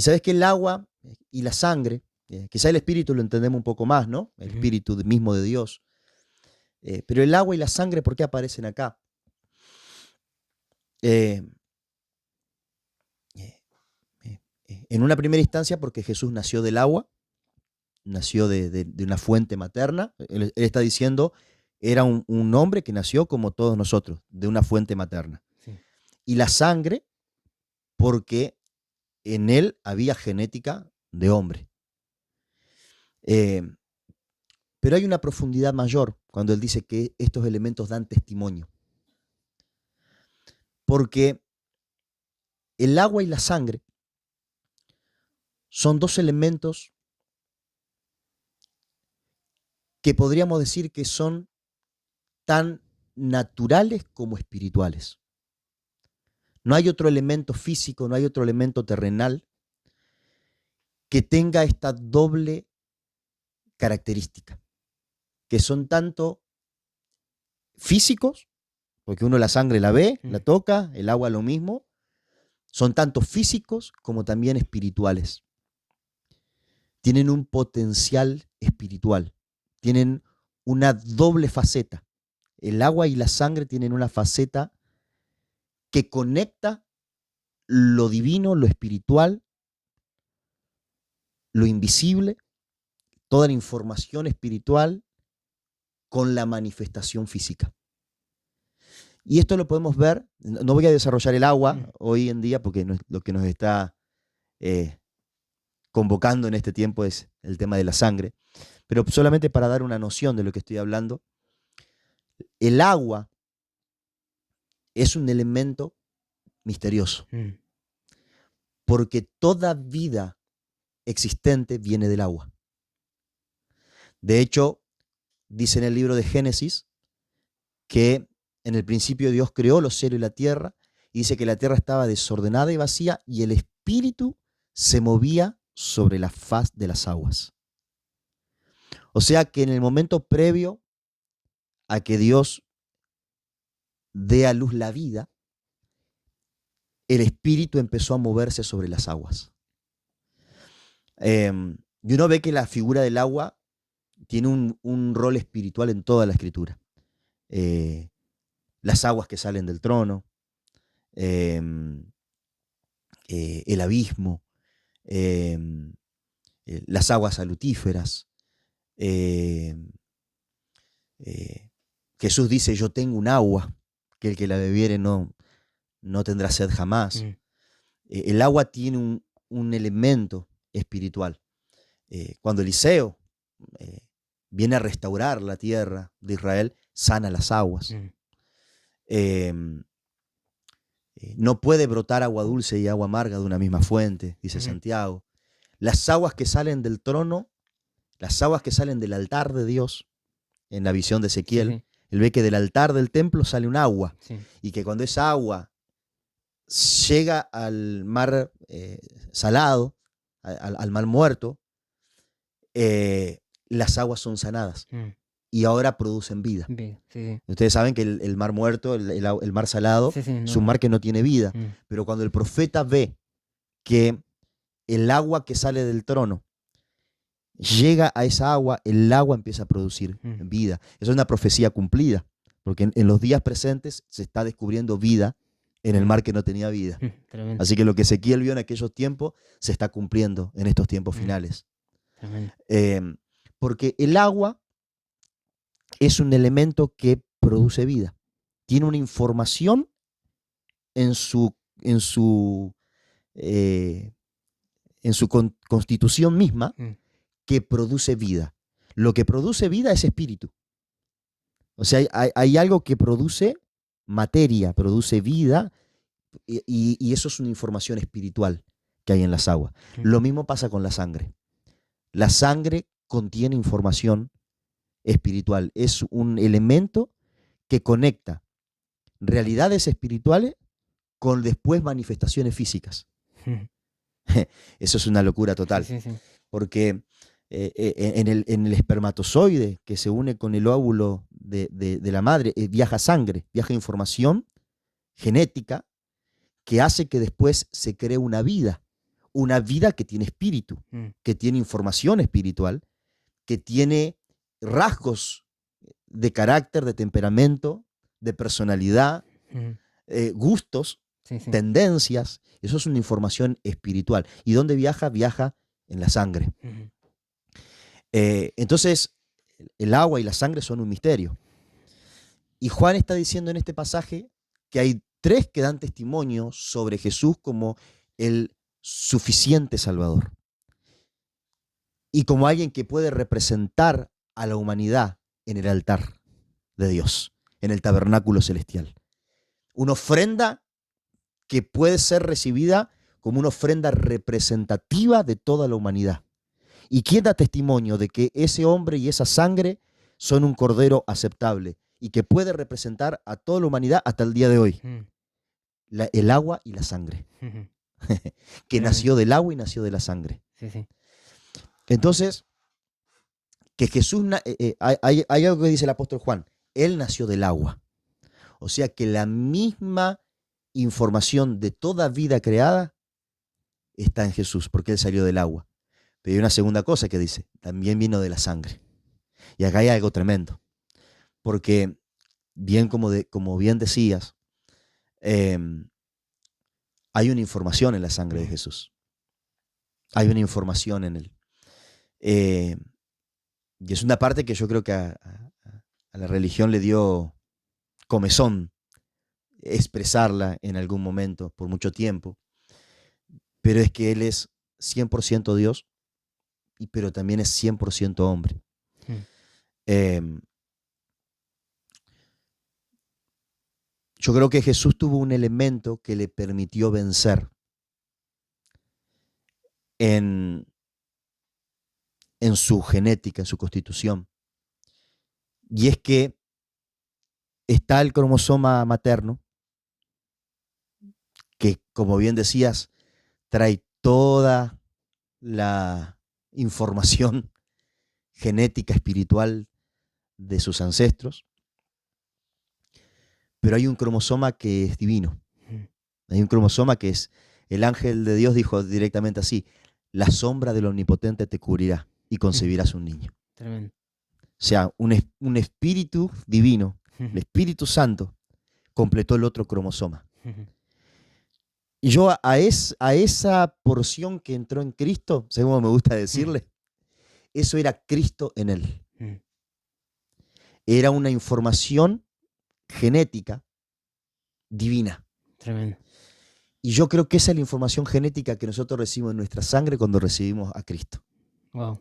sabes que el agua y la sangre, quizá el espíritu lo entendemos un poco más, ¿no? El espíritu mismo de Dios. Pero el agua y la sangre, ¿por qué aparecen acá? En una primera instancia porque Jesús nació del agua, nació de una fuente materna. Él está diciendo, era un hombre que nació como todos nosotros, de una fuente materna. Sí. Y la sangre porque en él había genética de hombre. Pero hay una profundidad mayor cuando él dice que estos elementos dan testimonio. Porque el agua y la sangre son dos elementos que podríamos decir que son tan naturales como espirituales. No hay otro elemento físico, no hay otro elemento terrenal que tenga esta doble característica, que son tanto físicos, porque uno la sangre la ve, la toca, el agua lo mismo, son tanto físicos como también espirituales. Tienen un potencial espiritual, tienen una doble faceta. El agua y la sangre tienen una faceta que conecta lo divino, lo espiritual, lo invisible, toda la información espiritual con la manifestación física. Y esto lo podemos ver, no voy a desarrollar el agua hoy en día porque lo que nos está convocando en este tiempo es el tema de la sangre, pero solamente para dar una noción de lo que estoy hablando, el agua es un elemento misterioso, porque toda vida existente viene del agua. De hecho, dice en el libro de Génesis que en el principio Dios creó los cielos y la tierra, y dice que la tierra estaba desordenada y vacía, y el espíritu se movía sobre la faz de las aguas. O sea que en el momento previo a que Dios dé a luz la vida, el espíritu empezó a moverse sobre las aguas. Y uno ve que la figura del agua tiene un rol espiritual en toda la escritura. Las aguas que salen del trono, el abismo, las aguas salutíferas. Jesús dice, yo tengo un agua, que el que la bebiere no tendrá sed jamás. El agua tiene un elemento espiritual. Cuando Eliseo viene a restaurar la tierra de Israel, sana las aguas. No puede brotar agua dulce y agua amarga de una misma fuente, dice Santiago. Las aguas que salen del trono, las aguas que salen del altar de Dios, en la visión de Ezequiel, él ve que del altar del templo sale un agua, y que cuando esa agua llega al mar salado, al mar muerto, las aguas son sanadas y ahora producen vida. Ustedes saben que el mar muerto, el mar salado, es un mar que no tiene vida, pero cuando el profeta ve que el agua que sale del trono llega a esa agua, el agua empieza a producir vida. Eso es una profecía cumplida, porque en los días presentes se está descubriendo vida en el mar que no tenía vida. Así que lo que Ezequiel vio en aquellos tiempos se está cumpliendo en estos tiempos finales. Porque el agua es un elemento que produce vida. Tiene una información en su constitución misma que produce vida. Lo que produce vida es espíritu. O sea, hay algo que produce materia, produce vida, y eso es una información espiritual que hay en las aguas. Lo mismo pasa con la sangre. La sangre contiene información espiritual. Es un elemento que conecta realidades espirituales con después manifestaciones físicas. Eso es una locura total. Porque en el espermatozoide que se une con el óvulo de la madre, viaja sangre, viaja información genética que hace que después se cree una vida que tiene espíritu, que tiene información espiritual, que tiene rasgos de carácter, de temperamento, de personalidad, gustos, tendencias. Eso es una información espiritual. ¿Y dónde viaja? Viaja en la sangre. Entonces, el agua y la sangre son un misterio. Y Juan está diciendo en este pasaje que hay tres que dan testimonio sobre Jesús como el suficiente Salvador y como alguien que puede representar a la humanidad en el altar de Dios, en el tabernáculo celestial. Una ofrenda que puede ser recibida como una ofrenda representativa de toda la humanidad. ¿Y quién da testimonio de que ese hombre y esa sangre son un cordero aceptable y que puede representar a toda la humanidad hasta el día de hoy? El agua y la sangre. Que nació del agua y nació de la sangre. Entonces, que Jesús, hay algo que dice el apóstol Juan, él nació del agua. O sea que la misma información de toda vida creada está en Jesús, porque él salió del agua. Pero hay una segunda cosa que dice, también vino de la sangre. Y acá hay algo tremendo, porque como bien decías, hay una información en la sangre de Jesús. Hay una información en él. Y es una parte que yo creo que a la religión le dio comezón expresarla en algún momento, por mucho tiempo. Pero es que él es 100% Dios, pero también es 100% hombre. Yo creo que Jesús tuvo un elemento que le permitió vencer en su genética, en su constitución. Y es que está el cromosoma materno, que, como bien decías, trae toda la información genética, espiritual de sus ancestros. Pero hay un cromosoma que es divino. Hay un cromosoma que es, el ángel de Dios dijo directamente así, la sombra del Omnipotente te cubrirá y concebirás un niño. Tremendo. O sea, un espíritu divino, el Espíritu Santo, completó el otro cromosoma. Y yo a esa porción que entró en Cristo, según me gusta decirle, eso era Cristo en él. Mm. Era una información genética divina. Tremendo. Y yo creo que esa es la información genética que nosotros recibimos en nuestra sangre cuando recibimos a Cristo. Wow.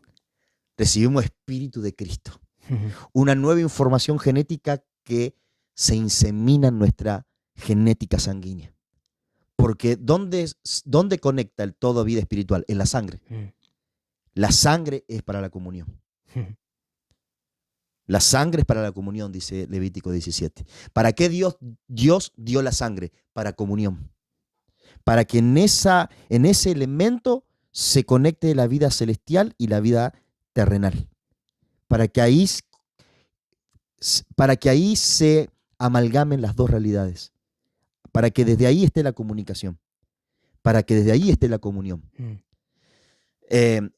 Recibimos espíritu de Cristo. Una nueva información genética que se insemina en nuestra genética sanguínea. Porque ¿dónde conecta el todo vida espiritual? En la sangre. La sangre es para la comunión. La sangre es para la comunión, dice Levítico 17. ¿Para qué Dios dio la sangre? Para comunión. Para que en ese elemento se conecte la vida celestial y la vida terrenal. Para que ahí se amalgamen las dos realidades. Para que desde ahí esté la comunicación. Para que desde ahí esté la comunión.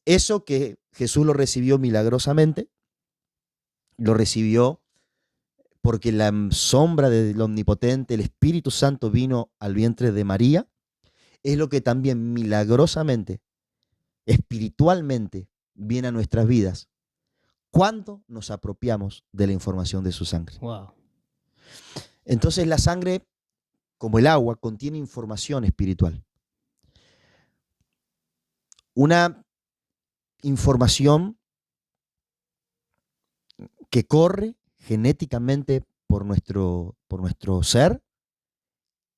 Eso que Jesús lo recibió milagrosamente, lo recibió porque la sombra del Omnipotente, el Espíritu Santo, vino al vientre de María, es lo que también milagrosamente, espiritualmente, viene a nuestras vidas cuando nos apropiamos de la información de su sangre. Wow. Entonces la sangre, como el agua, contiene información espiritual. Una información que corre genéticamente por nuestro ser,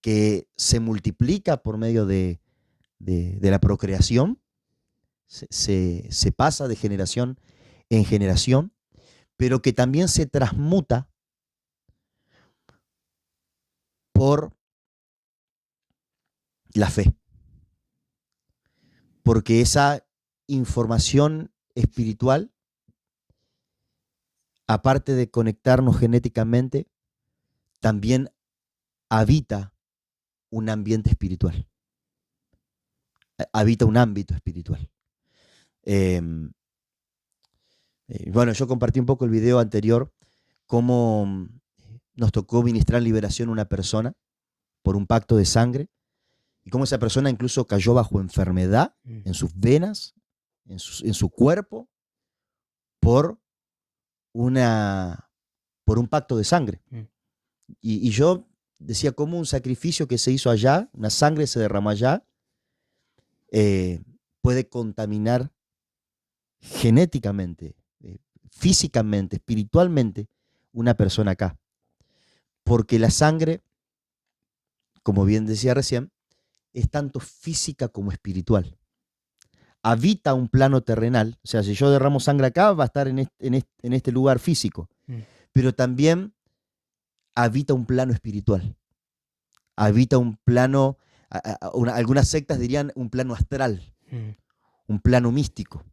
que se multiplica por medio de la procreación, se pasa de generación en generación, pero que también se transmuta por la fe. Porque esa información espiritual, aparte de conectarnos genéticamente, también habita un ambiente espiritual. Habita un ámbito espiritual. Bueno, yo compartí un poco el video anterior, cómo nos tocó ministrar liberación a una persona por un pacto de sangre, y cómo esa persona incluso cayó bajo enfermedad en sus venas, en su cuerpo, por un pacto de sangre. Y yo decía, cómo un sacrificio que se hizo allá, una sangre se derramó allá, puede contaminar genéticamente, físicamente, espiritualmente, una persona acá. Porque la sangre, como bien decía recién, es tanto física como espiritual. Habita un plano terrenal, o sea, si yo derramo sangre acá, va a estar en este lugar físico, pero también habita un plano espiritual. Habita un plano, algunas sectas dirían un plano astral, un plano místico,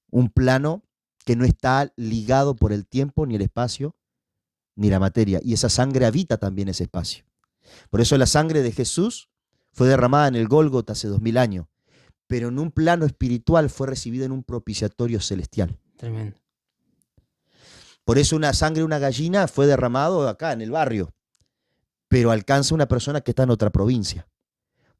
un plano que no está ligado por el tiempo, ni el espacio, ni la materia. Y esa sangre habita también ese espacio. Por eso la sangre de Jesús fue derramada en el Gólgota hace 2000 años, pero en un plano espiritual fue recibida en un propiciatorio celestial. Tremendo. Por eso una sangre de una gallina fue derramado acá en el barrio, pero alcanza una persona que está en otra provincia,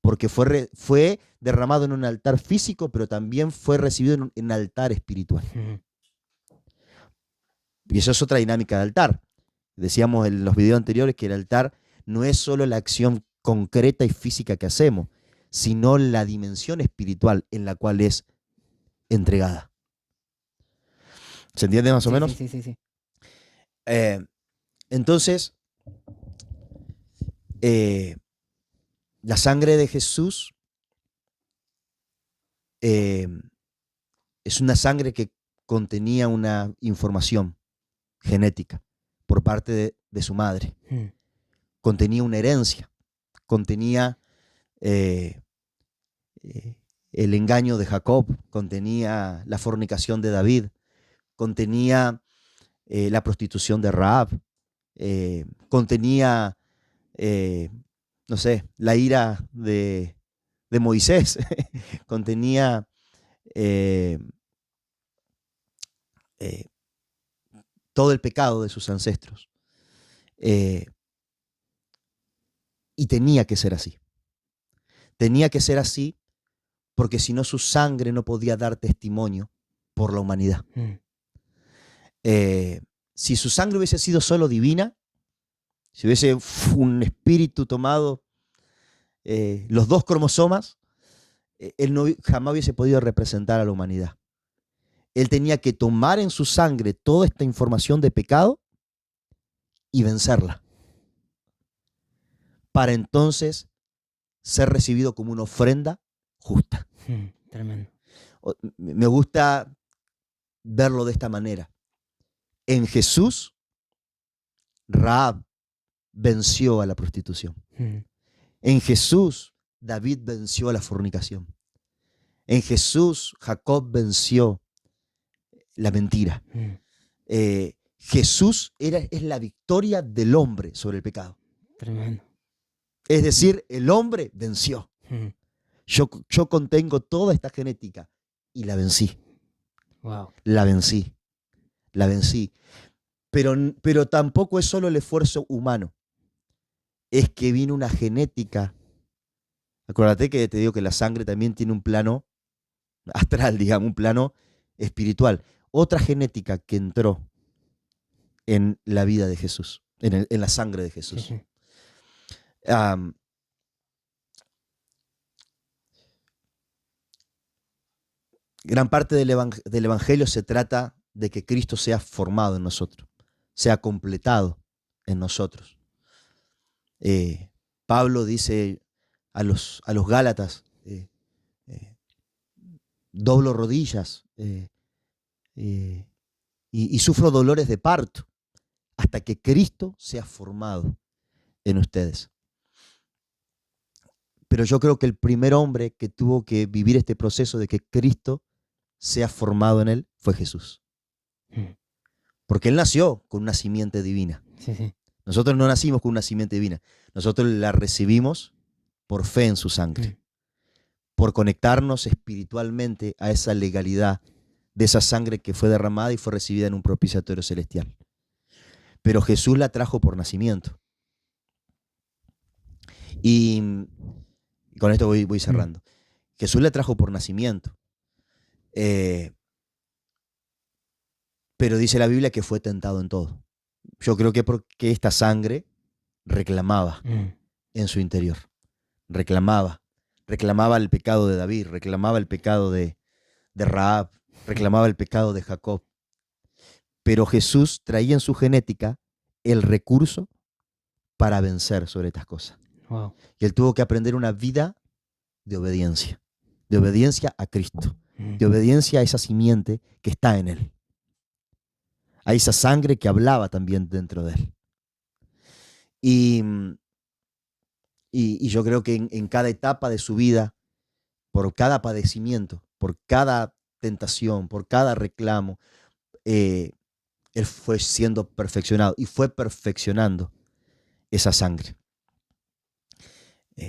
porque fue derramado en un altar físico, pero también fue recibido en un altar espiritual. Y eso es otra dinámica de altar. Decíamos en los videos anteriores que el altar no es solo la acción concreta y física que hacemos, sino la dimensión espiritual en la cual es entregada. ¿Se entiende más o menos? Sí. Entonces, la sangre de Jesús es una sangre que contenía una información genética por parte de su madre. Contenía una herencia, contenía el engaño de Jacob, contenía la fornicación de David, contenía la prostitución de Rahab, contenía, no sé, la ira de Moisés, contenía todo el pecado de sus ancestros. Y tenía que ser así. Tenía que ser así porque si no su sangre no podía dar testimonio por la humanidad. Si su sangre hubiese sido solo divina, si hubiese un espíritu tomado los 2 cromosomas, él no, jamás hubiese podido representar a la humanidad. Él tenía que tomar en su sangre toda esta información de pecado y vencerla, para entonces ser recibido como una ofrenda justa. Tremendo. Me gusta verlo de esta manera. En Jesús, Rahab venció a la prostitución. En Jesús, David venció a la fornicación. En Jesús, Jacob venció la mentira. Jesús es la victoria del hombre sobre el pecado. Tremendo. Es decir, el hombre venció. Yo contengo toda esta genética y la vencí. Wow. La vencí. Pero tampoco es solo el esfuerzo humano. Es que vino una genética. Acuérdate que te digo que la sangre también tiene un plano astral, digamos, un plano espiritual. Otra genética que entró en la vida de Jesús, en la sangre de Jesús. Sí. Gran parte del Evangelio se trata de que Cristo sea formado en nosotros, sea completado en nosotros. Pablo dice a los Gálatas, doblo rodillas y sufro dolores de parto hasta que Cristo sea formado en ustedes. Pero yo creo que el primer hombre que tuvo que vivir este proceso de que Cristo sea formado en él fue Jesús. Porque él nació con una simiente divina. Sí. Nosotros no nacimos con una simiente divina. Nosotros la recibimos por fe en su sangre. Por conectarnos espiritualmente a esa legalidad de esa sangre que fue derramada y fue recibida en un propiciatorio celestial. Pero Jesús la trajo por nacimiento. Y con esto voy cerrando. Jesús la trajo por nacimiento. Pero dice la Biblia que fue tentado en todo. Yo creo que porque esta sangre reclamaba en su interior. Reclamaba el pecado de David, reclamaba el pecado de Rahab, reclamaba el pecado de Jacob. Pero Jesús traía en su genética el recurso para vencer sobre estas cosas. Wow. Y él tuvo que aprender una vida de obediencia a Cristo, de obediencia a esa simiente que está en él, a esa sangre que hablaba también dentro de él. Y yo creo que en cada etapa de su vida, por cada padecimiento, por cada tentación, por cada reclamo, él fue siendo perfeccionado y fue perfeccionando esa sangre.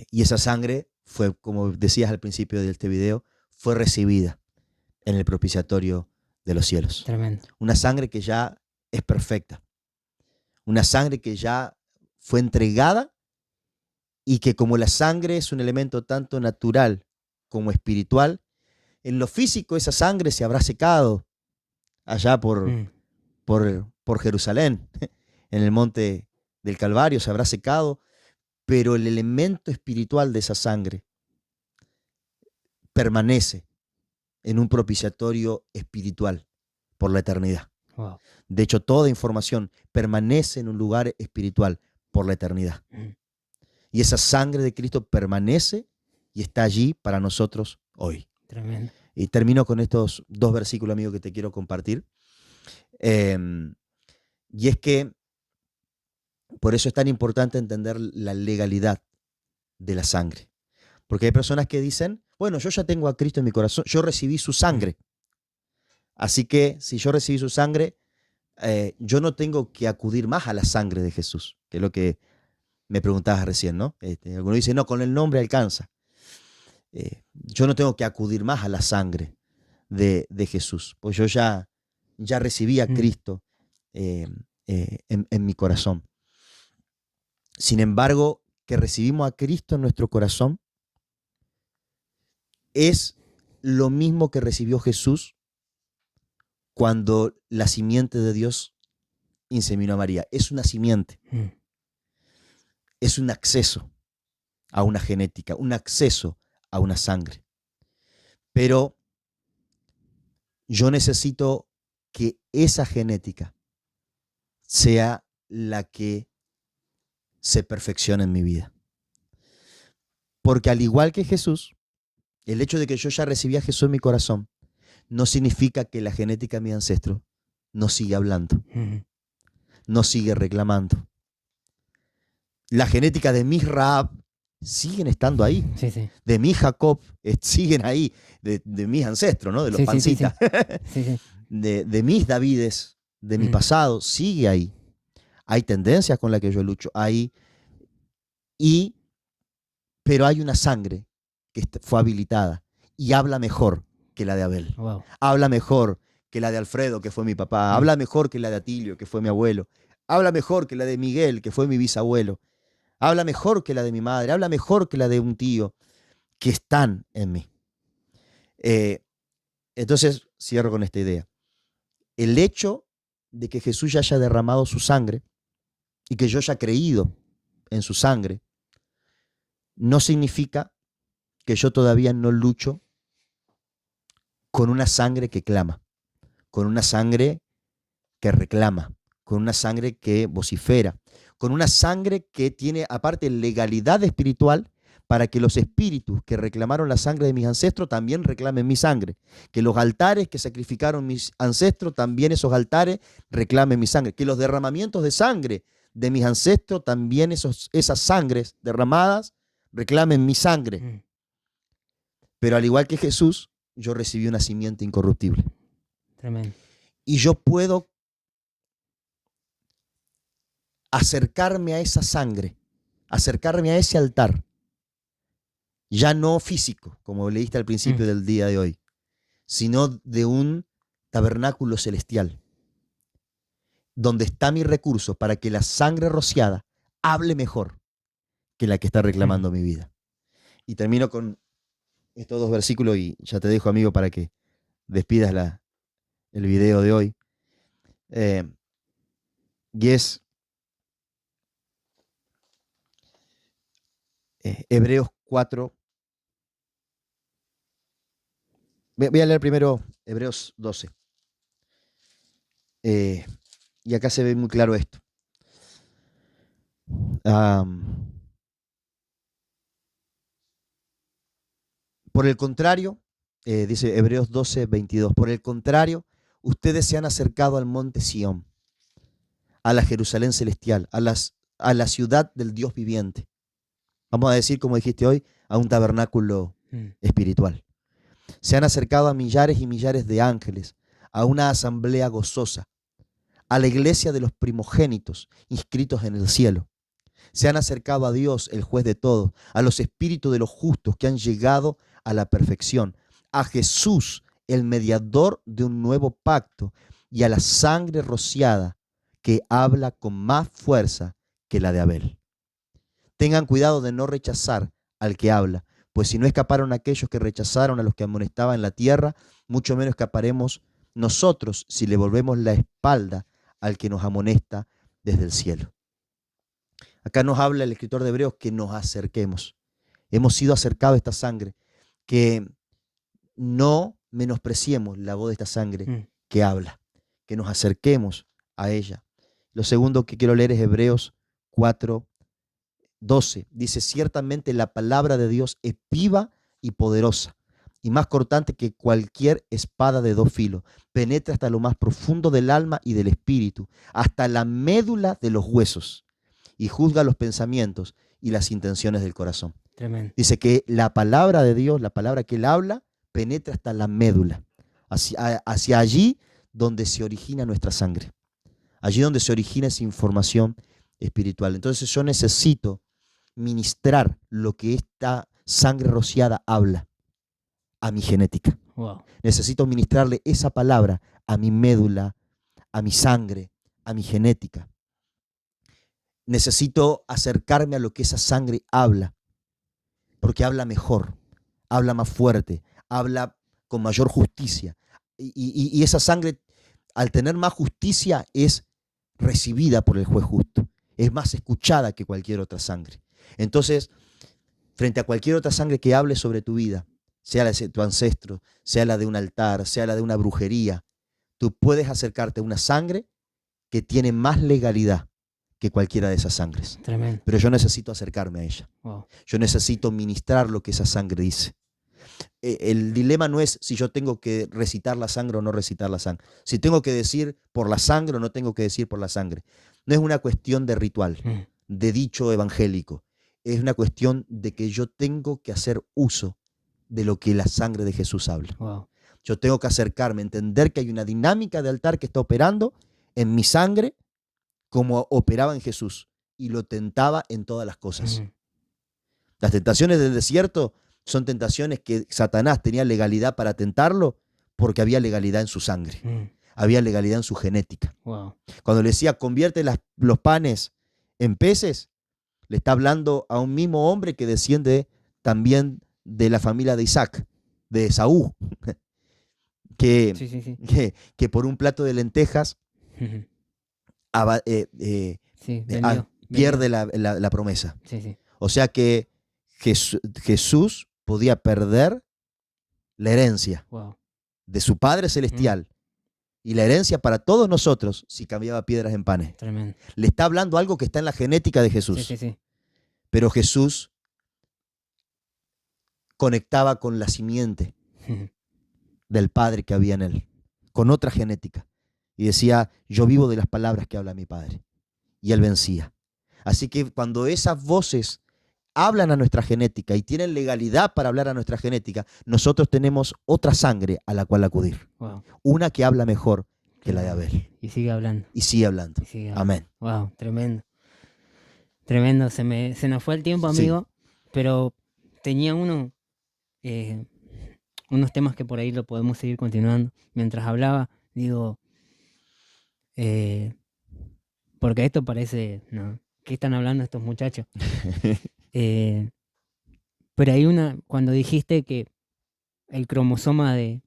Y esa sangre fue, como decías al principio de este video, fue recibida en el propiciatorio de los cielos. Tremendo. Una sangre que ya es perfecta. Una sangre que ya fue entregada y que como la sangre es un elemento tanto natural como espiritual, en lo físico esa sangre se habrá secado allá por Jerusalén, en el monte del Calvario se habrá secado, pero el elemento espiritual de esa sangre permanece en un propiciatorio espiritual por la eternidad. Wow. De hecho, toda información permanece en un lugar espiritual por la eternidad. Y esa sangre de Cristo permanece y está allí para nosotros hoy. Tremendo. Y termino con estos 2 versículos, amigo, que te quiero compartir. Y es que por eso es tan importante entender la legalidad de la sangre. Porque hay personas que dicen, bueno, yo ya tengo a Cristo en mi corazón, yo recibí su sangre. Así que si yo recibí su sangre, yo no tengo que acudir más a la sangre de Jesús, que es lo que me preguntabas recién, ¿no? Algunos dicen, no, con el nombre alcanza. Yo no tengo que acudir más a la sangre de Jesús, pues yo ya recibí a Cristo en mi corazón. Sin embargo, que recibimos a Cristo en nuestro corazón es lo mismo que recibió Jesús cuando la simiente de Dios inseminó a María. Es una simiente, es un acceso a una genética, un acceso a una sangre. Pero yo necesito que esa genética sea la que se perfeccione en mi vida. Porque al igual que Jesús, el hecho de que yo ya recibí a Jesús en mi corazón no significa que la genética de mi ancestro no sigue hablando, no sigue reclamando. La genética de mi Rahab siguen estando ahí. Sí, sí. De mi Jacob siguen ahí, de mis ancestros, ¿no? De los Sí, sí, sí, pancitas. Sí, sí. De mis Davides, de mi pasado, sigue ahí. Hay tendencias con las que yo lucho, pero hay una sangre que fue habilitada y habla mejor que la de Abel. Wow. Habla mejor que la de Alfredo, que fue mi papá. Habla mejor que la de Atilio, que fue mi abuelo. Habla mejor que la de Miguel, que fue mi bisabuelo. Habla mejor que la de mi madre. Habla mejor que la de un tío, que están en mí. Entonces, cierro con esta idea. El hecho de que Jesús ya haya derramado su sangre y que yo haya creído en su sangre, no significa que yo todavía no lucho con una sangre que clama, con una sangre que reclama, con una sangre que vocifera, con una sangre que tiene aparte legalidad espiritual para que los espíritus que reclamaron la sangre de mis ancestros también reclamen mi sangre, que los altares que sacrificaron mis ancestros, también esos altares reclamen mi sangre, que los derramamientos de sangre de mis ancestros, también esas sangres derramadas reclamen mi sangre. Pero al igual que Jesús, yo recibí una simiente incorruptible. Tremendo. Y yo puedo acercarme a esa sangre, acercarme a ese altar, ya no físico, como leíste al principio del día de hoy, sino de un tabernáculo celestial, donde está mi recurso para que la sangre rociada hable mejor que la que está reclamando mi vida. Y termino con estos dos versículos y ya te dejo, amigo, para que despidas el video de hoy. Y es Hebreos 4. Voy a leer primero Hebreos 12. Y acá se ve muy claro esto. Por el contrario, dice Hebreos 12, 22, por el contrario, ustedes se han acercado al monte Sión, a la Jerusalén celestial, a la ciudad del Dios viviente. Vamos a decir, como dijiste hoy, a un tabernáculo espiritual. Se han acercado a millares y millares de ángeles, a una asamblea gozosa, a la iglesia de los primogénitos inscritos en el cielo. Se han acercado a Dios, el juez de todos, a los espíritus de los justos que han llegado a la perfección, a Jesús, el mediador de un nuevo pacto, y a la sangre rociada que habla con más fuerza que la de Abel. Tengan cuidado de no rechazar al que habla, pues si no escaparon aquellos que rechazaron a los que amonestaban en la tierra, mucho menos escaparemos nosotros si le volvemos la espalda al que nos amonesta desde el cielo. Acá nos habla el escritor de Hebreos que nos acerquemos. Hemos sido acercados a esta sangre, que no menospreciemos la voz de esta sangre que habla, que nos acerquemos a ella. Lo segundo que quiero leer es Hebreos 4, 12. Dice, ciertamente la palabra de Dios es viva y poderosa, y más cortante que cualquier espada de dos filos. Penetra hasta lo más profundo del alma y del espíritu, hasta la médula de los huesos, y juzga los pensamientos y las intenciones del corazón. Tremendo. Dice que la palabra de Dios, la palabra que él habla, penetra hasta la médula, hacia allí donde se origina nuestra sangre, allí donde se origina esa información espiritual. Entonces yo necesito ministrar lo que esta sangre rociada habla a mi genética. Wow. Necesito ministrarle esa palabra a mi médula, a mi sangre, a mi genética. Necesito acercarme a lo que esa sangre habla, porque habla mejor, habla más fuerte, habla con mayor justicia. Y esa sangre, al tener más justicia, es recibida por el juez justo. Es más escuchada que cualquier otra sangre. Entonces, frente a cualquier otra sangre que hable sobre tu vida, sea la de tu ancestro, sea la de un altar, sea la de una brujería, tú puedes acercarte a una sangre que tiene más legalidad que cualquiera de esas sangres. Tremendo. Pero yo necesito acercarme a ella. Wow. Yo necesito ministrar lo que esa sangre dice. El dilema no es si yo tengo que recitar la sangre o no recitar la sangre. Si tengo que decir por la sangre o no tengo que decir por la sangre. No es una cuestión de ritual, de dicho evangélico. Es una cuestión de que yo tengo que hacer uso de lo que la sangre de Jesús habla. Wow. Yo tengo que acercarme, entender que hay una dinámica de altar que está operando en mi sangre como operaba en Jesús y lo tentaba en todas las cosas. Las tentaciones del desierto son tentaciones que Satanás tenía legalidad para tentarlo porque había legalidad en su sangre, había legalidad en su genética. Wow. Cuando le decía, convierte los panes en peces, le está hablando a un mismo hombre que desciende también de la familia de Isaac, de Esaú, que, Sí, sí, sí. que por un plato de lentejas Sí, vendió. pierde la promesa. Sí, sí. O sea que Jesús podía perder la herencia Wow. de su Padre Celestial y la herencia para todos nosotros si cambiaba piedras en panes. Tremendo. Le está hablando algo que está en la genética de Jesús. Sí, sí, sí. Pero Jesús conectaba con la simiente del Padre que había en él, con otra genética. Y decía, yo vivo de las palabras que habla mi Padre. Y él vencía. Así que cuando esas voces hablan a nuestra genética y tienen legalidad para hablar a nuestra genética, nosotros tenemos otra sangre a la cual acudir. Wow. Una que habla mejor que la de Abel. Y sigue hablando. Y sigue hablando. Y sigue hablando. Amén. Wow, tremendo. Tremendo. Se nos fue el tiempo, Sí. amigo. Pero tenía unos temas que por ahí lo podemos seguir continuando. Mientras hablaba, digo, porque esto parece, ¿no? ¿Qué están hablando estos muchachos? Pero hay cuando dijiste que el cromosoma de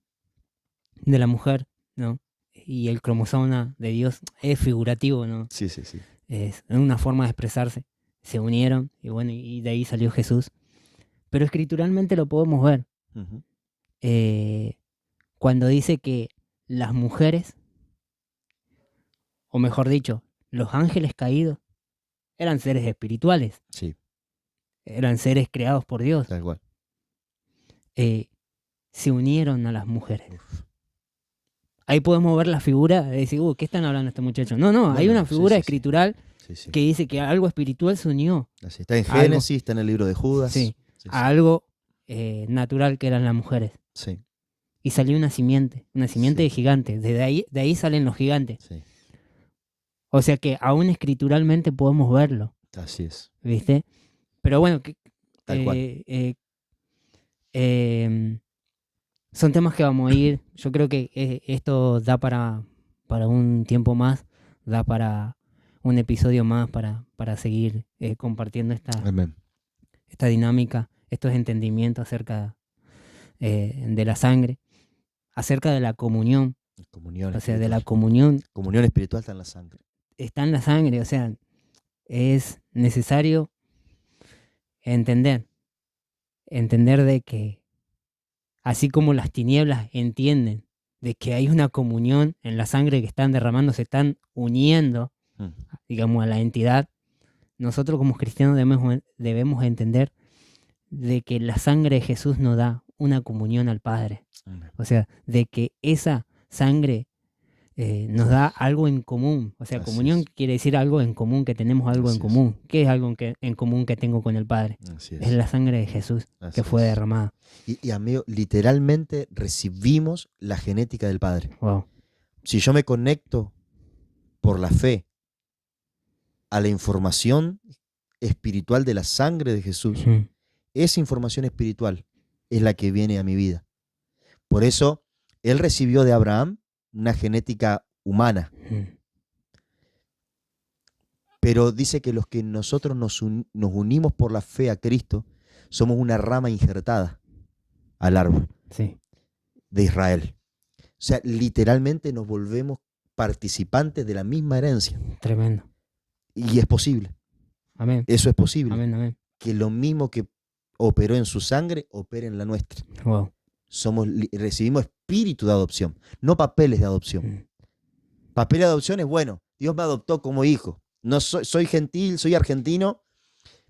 la mujer, ¿no? Y el cromosoma de Dios es figurativo, ¿no? Sí, sí, sí. Es una forma de expresarse. Se unieron y bueno, y de ahí salió Jesús. Pero escrituralmente lo podemos ver. Uh-huh. Cuando dice que las mujeres, o mejor dicho, los ángeles caídos, eran seres espirituales. Sí. Eran seres creados por Dios. Tal cual. Se unieron a las mujeres. Uf. Ahí podemos ver la figura de decir, ¿qué están hablando estos muchachos? No, hay una figura escritural sí. que dice que algo espiritual se unió. Así está en Génesis, está en el libro de Judas. Sí, a algo natural que eran las mujeres. Sí. Y salió una simiente de gigantes. De ahí salen los gigantes. Sí. O sea que aún escrituralmente podemos verlo. Así es. ¿Viste? Pero bueno, Tal cual. Son temas que vamos a ir. Yo creo que esto da para un tiempo más, da para un episodio más para seguir compartiendo Amén. esta dinámica, estos entendimientos acerca de la sangre, acerca de la comunión. Comunión O sea, de espiritual. la comunión. Comunión espiritual está en la sangre. Está en la sangre, o sea, es necesario entender de que así como las tinieblas entienden de que hay una comunión en la sangre que están derramando, se están uniendo, digamos, a la entidad, nosotros como cristianos debemos entender de que la sangre de Jesús nos da una comunión al Padre. O sea, de que esa sangre nos da algo en común. O sea, Así comunión es. quiere decir algo en común, que tenemos algo Así en común. ¿Qué es algo en común que tengo con el Padre? Así Es la sangre de Jesús Así que fue es. derramada. Y amigo, literalmente recibimos la genética del Padre. Wow. Si yo me conecto por la fe a la información espiritual de la sangre de Jesús, esa información espiritual es la que viene a mi vida. Por eso, él recibió de Abraham una genética humana. Pero dice que los que nosotros nos unimos por la fe a Cristo, somos una rama injertada. al árbol Sí, de Israel. O sea, literalmente nos volvemos participantes de la misma herencia. tremendo. Y es posible, Amén, eso es posible. amén, amén. Que lo mismo que operó en su sangre, opere en la nuestra. Wow. Recibimos espíritu de adopción, no papeles de adopción. Mm. Papel de adopción es bueno, Dios me adoptó como hijo. No soy gentil, soy argentino,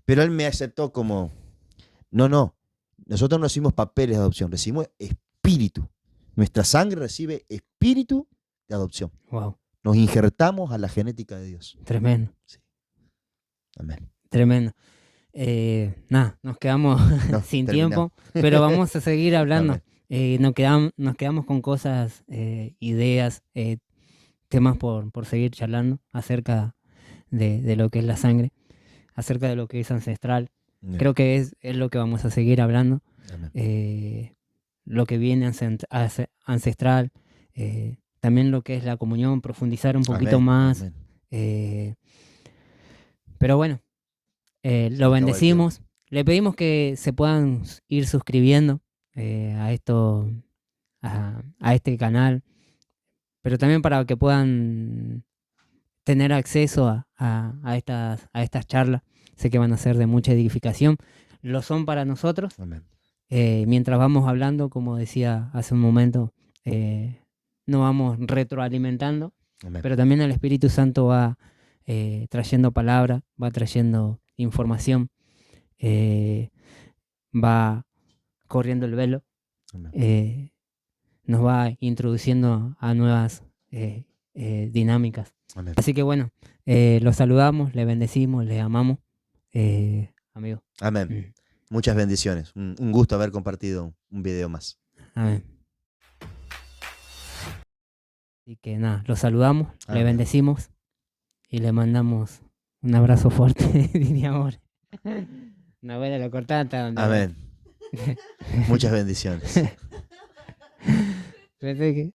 pero Él me aceptó como... No. Nosotros no recibimos papeles de adopción, recibimos espíritu. Nuestra sangre recibe espíritu de adopción. Wow, Nos injertamos a la genética de Dios. tremendo, Sí. Amén. tremendo. Nada, nos quedamos No, sin terminamos. tiempo, pero vamos a seguir hablando. Amén. Nos quedamos con cosas, ideas, temas por seguir charlando acerca de lo que es la sangre, acerca de lo que es ancestral. Amén. Creo que es lo que vamos a seguir hablando. Amén. Lo que viene ancestral, también lo que es la comunión, profundizar un poquito Amén. más. Amén. Pero bueno, lo bendecimos. Le pedimos que se puedan ir suscribiendo a esto, a este canal, pero también para que puedan tener acceso a estas charlas. Sé que van a ser de mucha edificación. Lo son para nosotros. Amén. Mientras vamos hablando, como decía hace un momento, nos vamos retroalimentando, Amén. pero también el Espíritu Santo va trayendo palabra, va trayendo información, va corriendo el velo, Amén. nos va introduciendo a nuevas dinámicas. Amén. Así que bueno, los saludamos, les bendecimos, les amamos, amigo. Amén. Muchas bendiciones. Un gusto haber compartido un video más. Amén. Así que nada, los saludamos, le Amén. bendecimos y le mandamos un abrazo fuerte, diría ahora. Una buena la cortata. Amén. Muchas bendiciones. Pensé que...